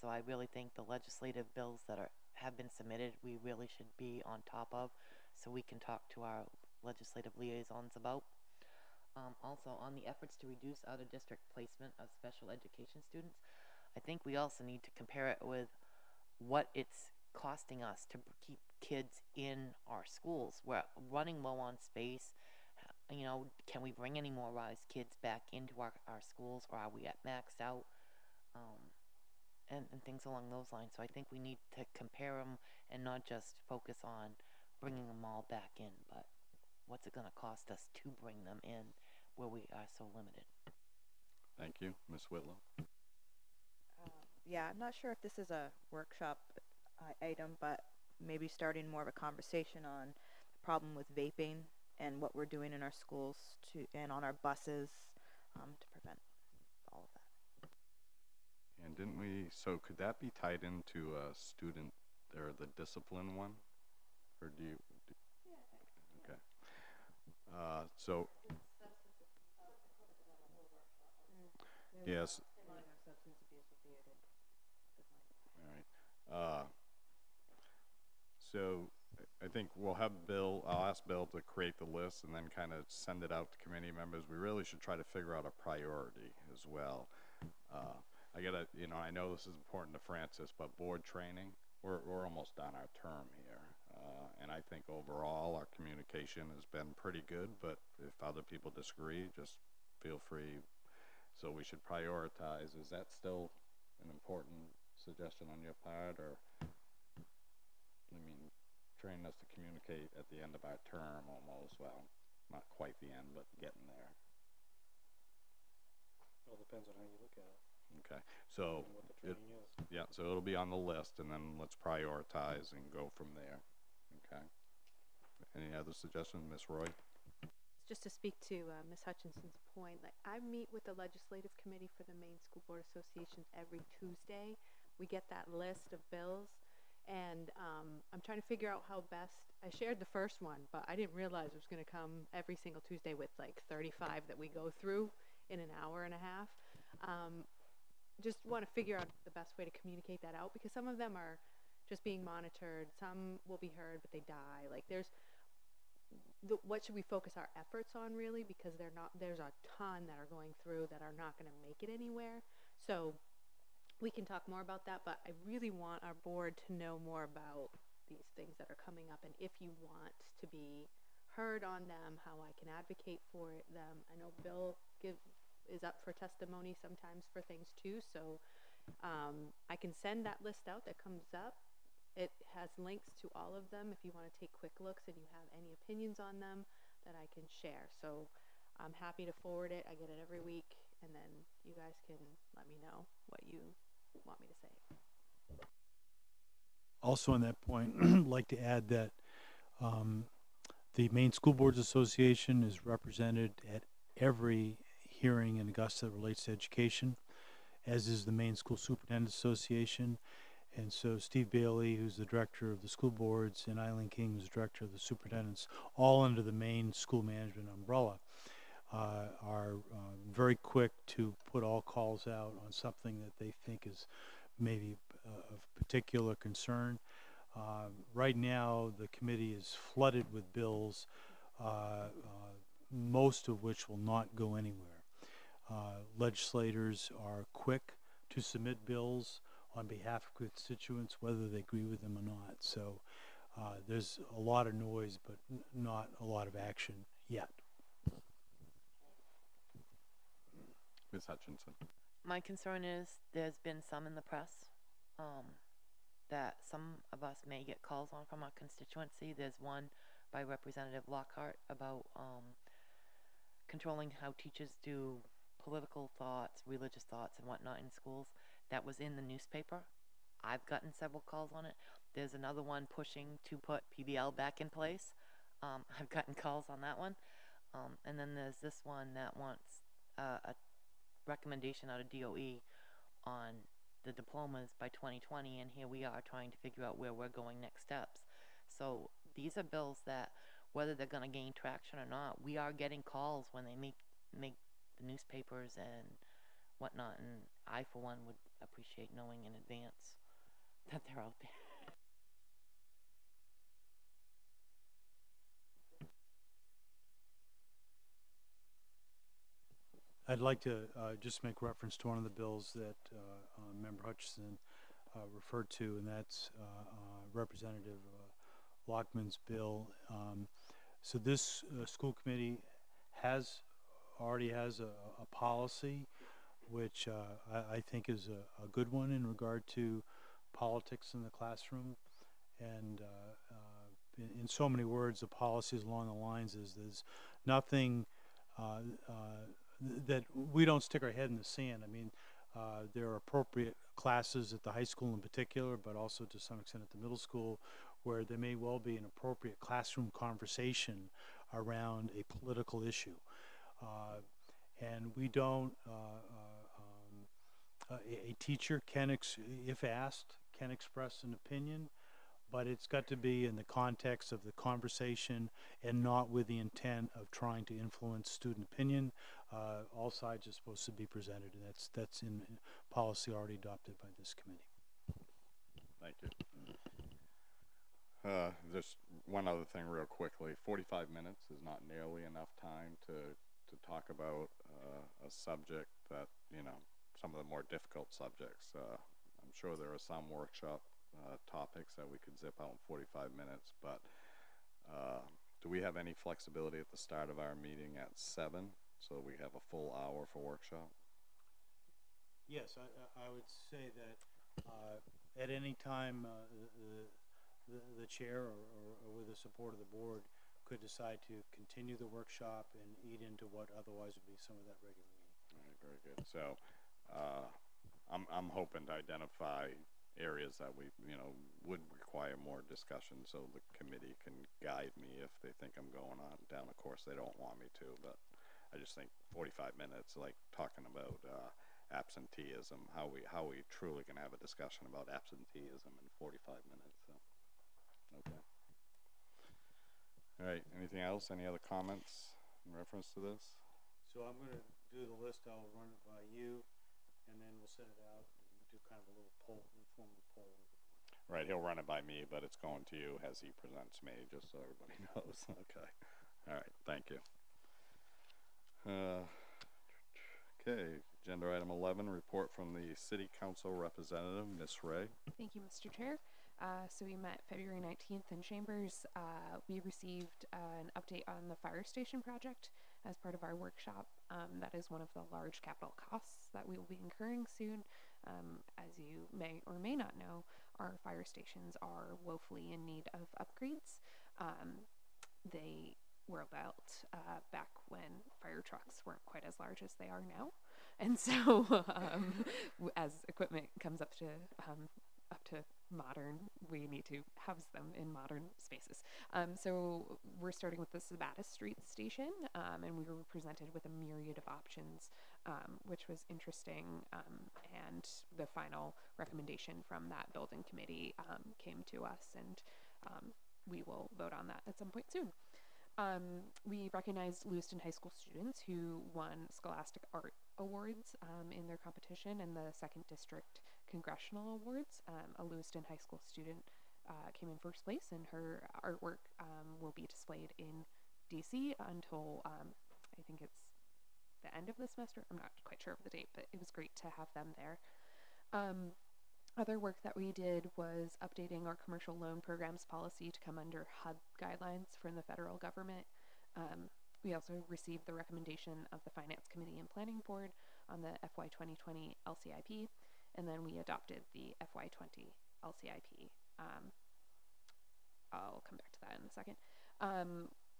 So I really think the legislative bills that have been submitted, we really should be on top of, so we can talk to our legislative liaisons about. Also, on the efforts to reduce out-of-district placement of special education students, I think we also need to compare it with what it's costing us to keep kids in our schools. We're running low on space. You know, can we bring any more RISE kids back into our schools, or are we at maxed out? And things along those lines. So I think we need to compare them and not just focus on bringing them all back in, but what's it going to cost us to bring them in where we are so limited. Thank you. Ms. Whitlow? Yeah, I'm not sure if this is a workshop item, but maybe starting more of a conversation on the problem with vaping and what we're doing in our schools and on our buses to prevent all of that. And didn't we, so could that be tied into a student, or the discipline one? Or do you? Okay. So. Yes. All right. So I think we'll have Bill, I'll ask Bill to create the list and then kind of send it out to committee members. We really should try to figure out a priority as well. I gotta, you know, I know this is important to Francis, but board training, we're almost on our term here. And I think overall our communication has been pretty good, but if other people disagree, just feel free. So we should prioritize. Is that still an important suggestion on your part, or, I mean, train us to communicate at the end of our term almost, well, not quite the end, but getting there. All depends on how you look at it. Okay, so what the training is. Yeah, so it'll be on the list, and then let's prioritize and go from there. Okay. Any other suggestions, Ms. Roy? Just to speak to Ms. Hutchinson's point, like I meet with the legislative committee for the Maine School Board Association every Tuesday. We get that list of bills, and I'm trying to figure out how best. I shared the first one, but I didn't realize it was going to come every single Tuesday with like 35 that we go through in an hour and a half. Just want to figure out the best way to communicate that out, because some of them are just being monitored, some will be heard but they die. Like what should we focus our efforts on really, because there's a ton that are going through that are not going to make it anywhere. So we can talk more about that, but I really want our board to know more about these things that are coming up, and if you want to be heard on them, how I can advocate for them. I know Bill is up for testimony sometimes for things too, so I can send that list out that comes up. It has links to all of them if you want to take quick looks and you have any opinions on them that I can share. So I'm happy to forward it. I get it every week, and then you guys can let me know what you want me to say. Also on that point, I'd like to add that the Maine School Boards Association is represented at every hearing in Augusta that relates to education, as is the Maine School Superintendent Association. And so Steve Bailey, who's the director of the school boards, and Eileen King, who's the director of the superintendents, all under the Maine school management umbrella, are very quick to put all calls out on something that they think is maybe of particular concern. Right now, the committee is flooded with bills, most of which will not go anywhere. Legislators are quick to submit bills on behalf of constituents, whether they agree with them or not. So there's a lot of noise, but not a lot of action yet. Ms. Hutchinson? My concern is there's been some in the press that some of us may get calls on from our constituency. There's one by Representative Lockhart about controlling how teachers do political thoughts, religious thoughts, and whatnot in schools. That was in the newspaper. I've gotten several calls on it. There's another one pushing to put PBL back in place. I've gotten calls on that one. And then there's this one that wants a recommendation out of DOE on the diplomas by 2020, and here we are trying to figure out where we're going next steps. So these are bills that, whether they're going to gain traction or not, we are getting calls when they make the newspapers and whatnot, and I, for one, would appreciate knowing in advance that they're out there. I'd like to just make reference to one of the bills that Member Hutchison referred to, and that's Representative Lockman's bill. So this school committee already has a policy which I think is a good one in regard to politics in the classroom. And in so many words, the policy is along the lines is there's nothing that we don't stick our head in the sand. I mean, there are appropriate classes at the high school in particular, but also to some extent at the middle school, where there may well be an appropriate classroom conversation around a political issue. And we don't, a teacher can, if asked, can express an opinion, but it's got to be in the context of the conversation and not with the intent of trying to influence student opinion. All sides are supposed to be presented, and that's in policy already adopted by this committee. Thank you. Just one other thing real quickly. 45 minutes is not nearly enough time to talk about a subject that, you know, some of the more difficult subjects. I'm sure there are some workshop topics that we could zip out in 45 minutes, but do we have any flexibility at the start of our meeting at 7 so we have a full hour for workshop? Yes, I would say that at any time the chair or with the support of the board could decide to continue the workshop and eat into what otherwise would be some of that regular meeting. All right, very good. So I'm hoping to identify areas that we, you know, would require more discussion so the committee can guide me if they think I'm going on down a course they don't want me to. But I just think 45 minutes, like talking about absenteeism, how we truly can have a discussion about absenteeism in 45 minutes. So, okay. All right, anything else? Any other comments in reference to this? So I'm going to do the list. I'll run it by you, and then we'll send it out and do kind of a little poll, informal poll. Right, he'll run it by me, but it's going to you as he presents me, just so everybody knows. Okay. All right, thank you. Okay, agenda item 11, report from the City Council representative, Ms. Ray. Thank you, Mr. Chair. So we met February 19th in Chambers. We received an update on the fire station project as part of our workshop. That is one of the large capital costs that we will be incurring soon. As you may or may not know, our fire stations are woefully in need of upgrades. They were built back when fire trucks weren't quite as large as they are now. And so as equipment comes up to modern, we need to house them in modern spaces. So we're starting with the Sabbatis Street station, and we were presented with a myriad of options, which was interesting. And the final recommendation from that building committee came to us, and we will vote on that at some point soon. We recognized Lewiston High School students who won Scholastic Art Awards in their competition and the Second District Congressional Awards. A Lewiston High School student came in first place, and her artwork will be displayed in DC until I think it's the end of the semester. I'm not quite sure of the date, but it was great to have them there. Other work that we did was updating our commercial loan programs policy to come under HUD guidelines from the federal government. We also received the recommendation of the Finance Committee and Planning Board on the FY 2020 LCIP, and then we adopted the FY 20 LCIP. I'll come back to that in a second.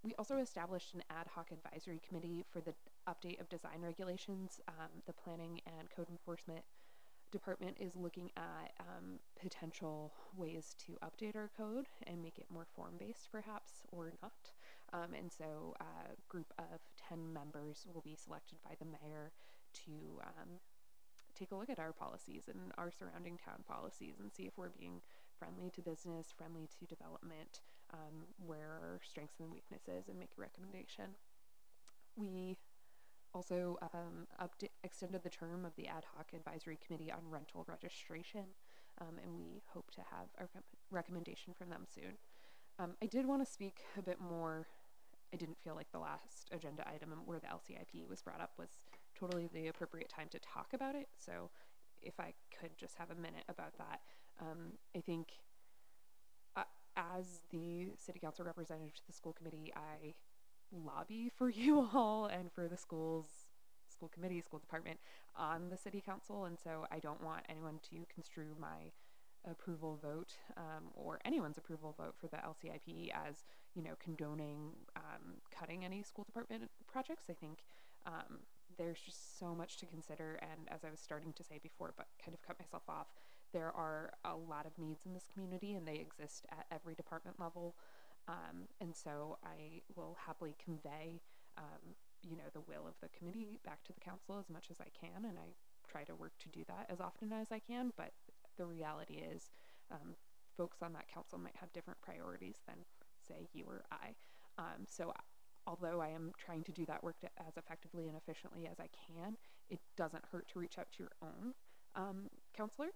We also established an ad hoc advisory committee for the update of design regulations. The planning and code enforcement department is looking at potential ways to update our code and make it more form-based perhaps, or not. And so a group of 10 members will be selected by the mayor to take a look at our policies and our surrounding town policies and see if we're being friendly to business, friendly to development, where our strengths and weaknesses, and make a recommendation. We also extended the term of the ad hoc advisory committee on rental registration, and we hope to have a recommendation from them soon. I did want to speak a bit more. I didn't feel like the last agenda item where the LCIP was brought up was totally the appropriate time to talk about it. So if I could just have a minute about that. I think as the city council representative to the school committee, I lobby for you all and for the school committee, school department on the city council. And so I don't want anyone to construe my approval vote or anyone's approval vote for the LCIP as, condoning cutting any school department projects. I think there's just so much to consider. And as I was starting to say before, but kind of cut myself off, there are a lot of needs in this community and they exist at every department level. And so I will happily convey, the will of the committee back to the council as much as I can. And I try to work to do that as often as I can. But the reality is, folks on that council might have different priorities than, say, you or I. So although I am trying to do that work as effectively and efficiently as I can, it doesn't hurt to reach out to your own counselor.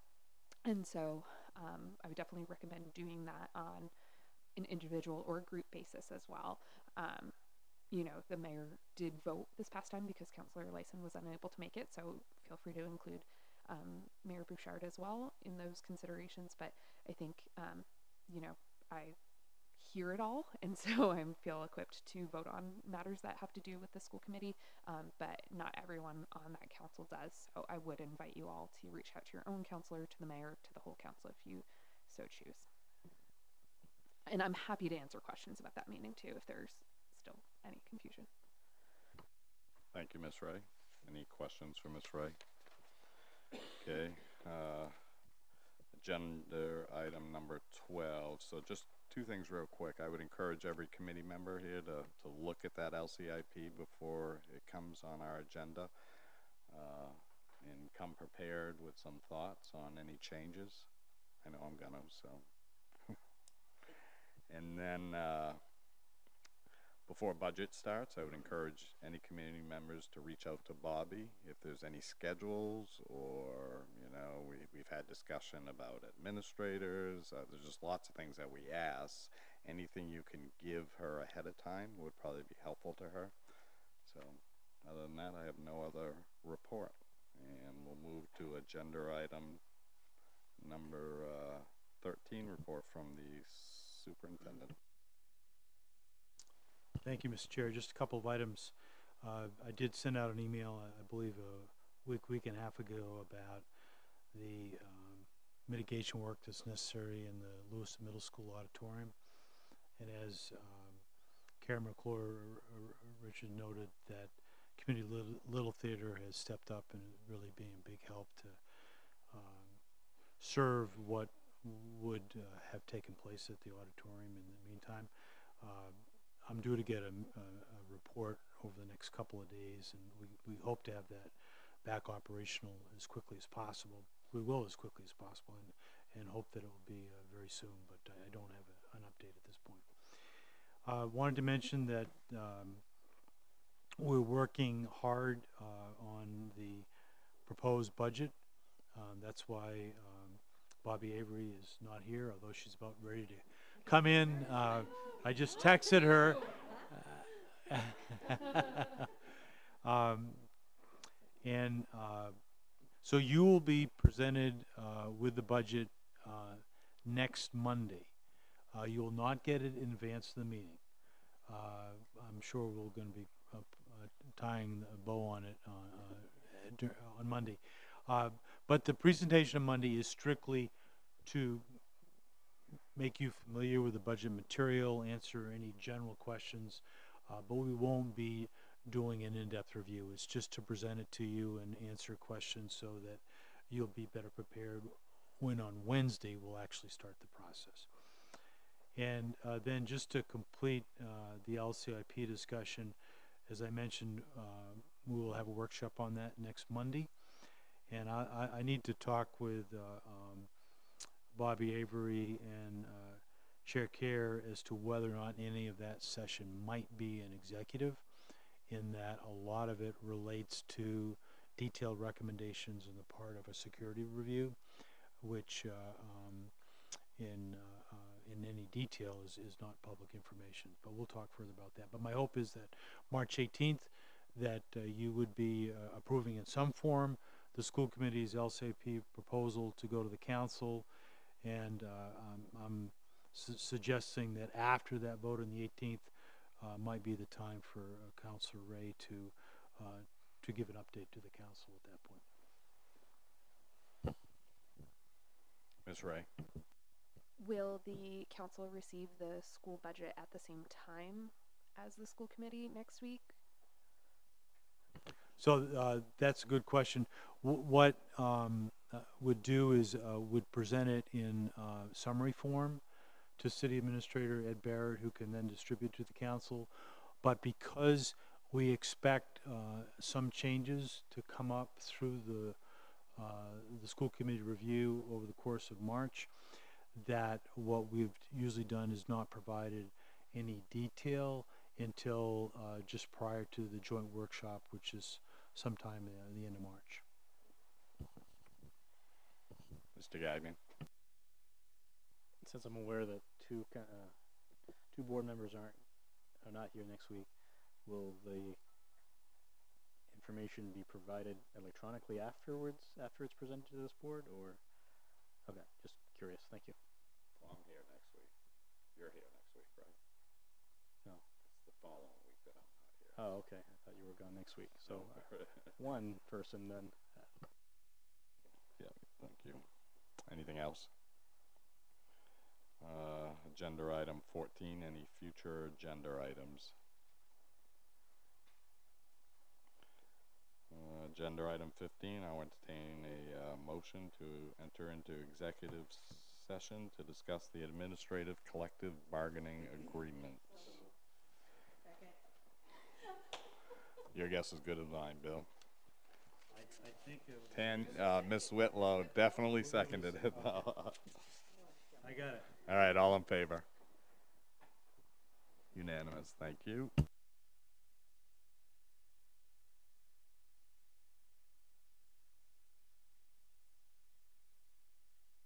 And so I would definitely recommend doing that on an individual or group basis as well. The mayor did vote this past time because Councillor Lyson was unable to make it, so feel free to include Mayor Bouchard as well in those considerations. But I think, I hear it all, and so I feel equipped to vote on matters that have to do with the school committee, but not everyone on that council does. So I would invite you all to reach out to your own counselor, to the mayor, to the whole council if you so choose. And I'm happy to answer questions about that meeting too if there's still any confusion. Thank you, Ms. Ray. Any questions for Ms. Ray? Okay. Agenda item number 12. So just two things real quick. I would encourage every committee member here to look at that LCIP before it comes on our agenda and come prepared with some thoughts on any changes. I know I'm gonna, so. And then before budget starts, I would encourage any community members to reach out to Bobby if there's any schedules or, we've had discussion about administrators. There's just lots of things that we ask. Anything you can give her ahead of time would probably be helpful to her. So other than that, I have no other report. And we'll move to agenda item number 13, report from the superintendent. Thank you, Mr. Chair. Just a couple of items. I did send out an email, I believe, a week and a half ago about the mitigation work that's necessary in the Lewiston Middle School auditorium. And as Karen McClure, Richard noted, that Community Little Theater has stepped up and really being a big help to serve what would have taken place at the auditorium in the meantime. I'm due to get a report over the next couple of days, and we hope to have that back operational as quickly as possible. We will as quickly as possible, and hope that it will be very soon, but I don't have an update at this point. Wanted to mention that we're working hard on the proposed budget. That's why Bobby Avery is not here, although she's about ready to come in. I just texted her. So you will be presented with the budget next Monday. You will not get it in advance of the meeting. I'm sure we're going to be tying a bow on it on Monday. But the presentation on Monday is strictly to make you familiar with the budget material, answer any general questions, but we won't be doing an in-depth review. It's just to present it to you and answer questions so that you'll be better prepared when on Wednesday we'll actually start the process. And then just to complete the LCIP discussion, as I mentioned, we will have a workshop on that next Monday. And I need to talk with Bobby Avery and Chair Care as to whether or not any of that session might be an executive, in that a lot of it relates to detailed recommendations on the part of a security review, which in any detail is not public information. But we'll talk further about that. But my hope is that March 18th, that you would be approving in some form the school committee's LCIP proposal to go to the council, and I'm suggesting that after that vote on the 18th might be the time for Councilor Ray to give an update to the council at that point. Ms. Ray. Will the council receive the school budget at the same time as the school committee next week? So that's a good question. What would do is would present it in summary form to City Administrator Ed Barrett, who can then distribute to the council. But because we expect some changes to come up through the school committee review over the course of March, that what we've usually done is not provided any detail until just prior to the joint workshop, which is sometime at the end of March. Mr. Gagnon. Since I'm aware that two board members are not here next week, will the information be provided electronically afterwards, after it's presented to this board, or? Okay, just curious. Thank you. Well, I'm here next week. You're here next week, right? No. It's the following week that I'm not here. Oh, okay. I thought you were gone next week. So one person then. Yeah, thank you. Anything else? Agenda item 14, any future agenda items? Agenda item 15, I'll entertain a motion to enter into executive session to discuss the administrative collective bargaining agreements. Second. Your guess is good as mine, Bill. I think it was Ms. Whitlow definitely seconded it. I got it. All right, all in favor? Unanimous, thank you.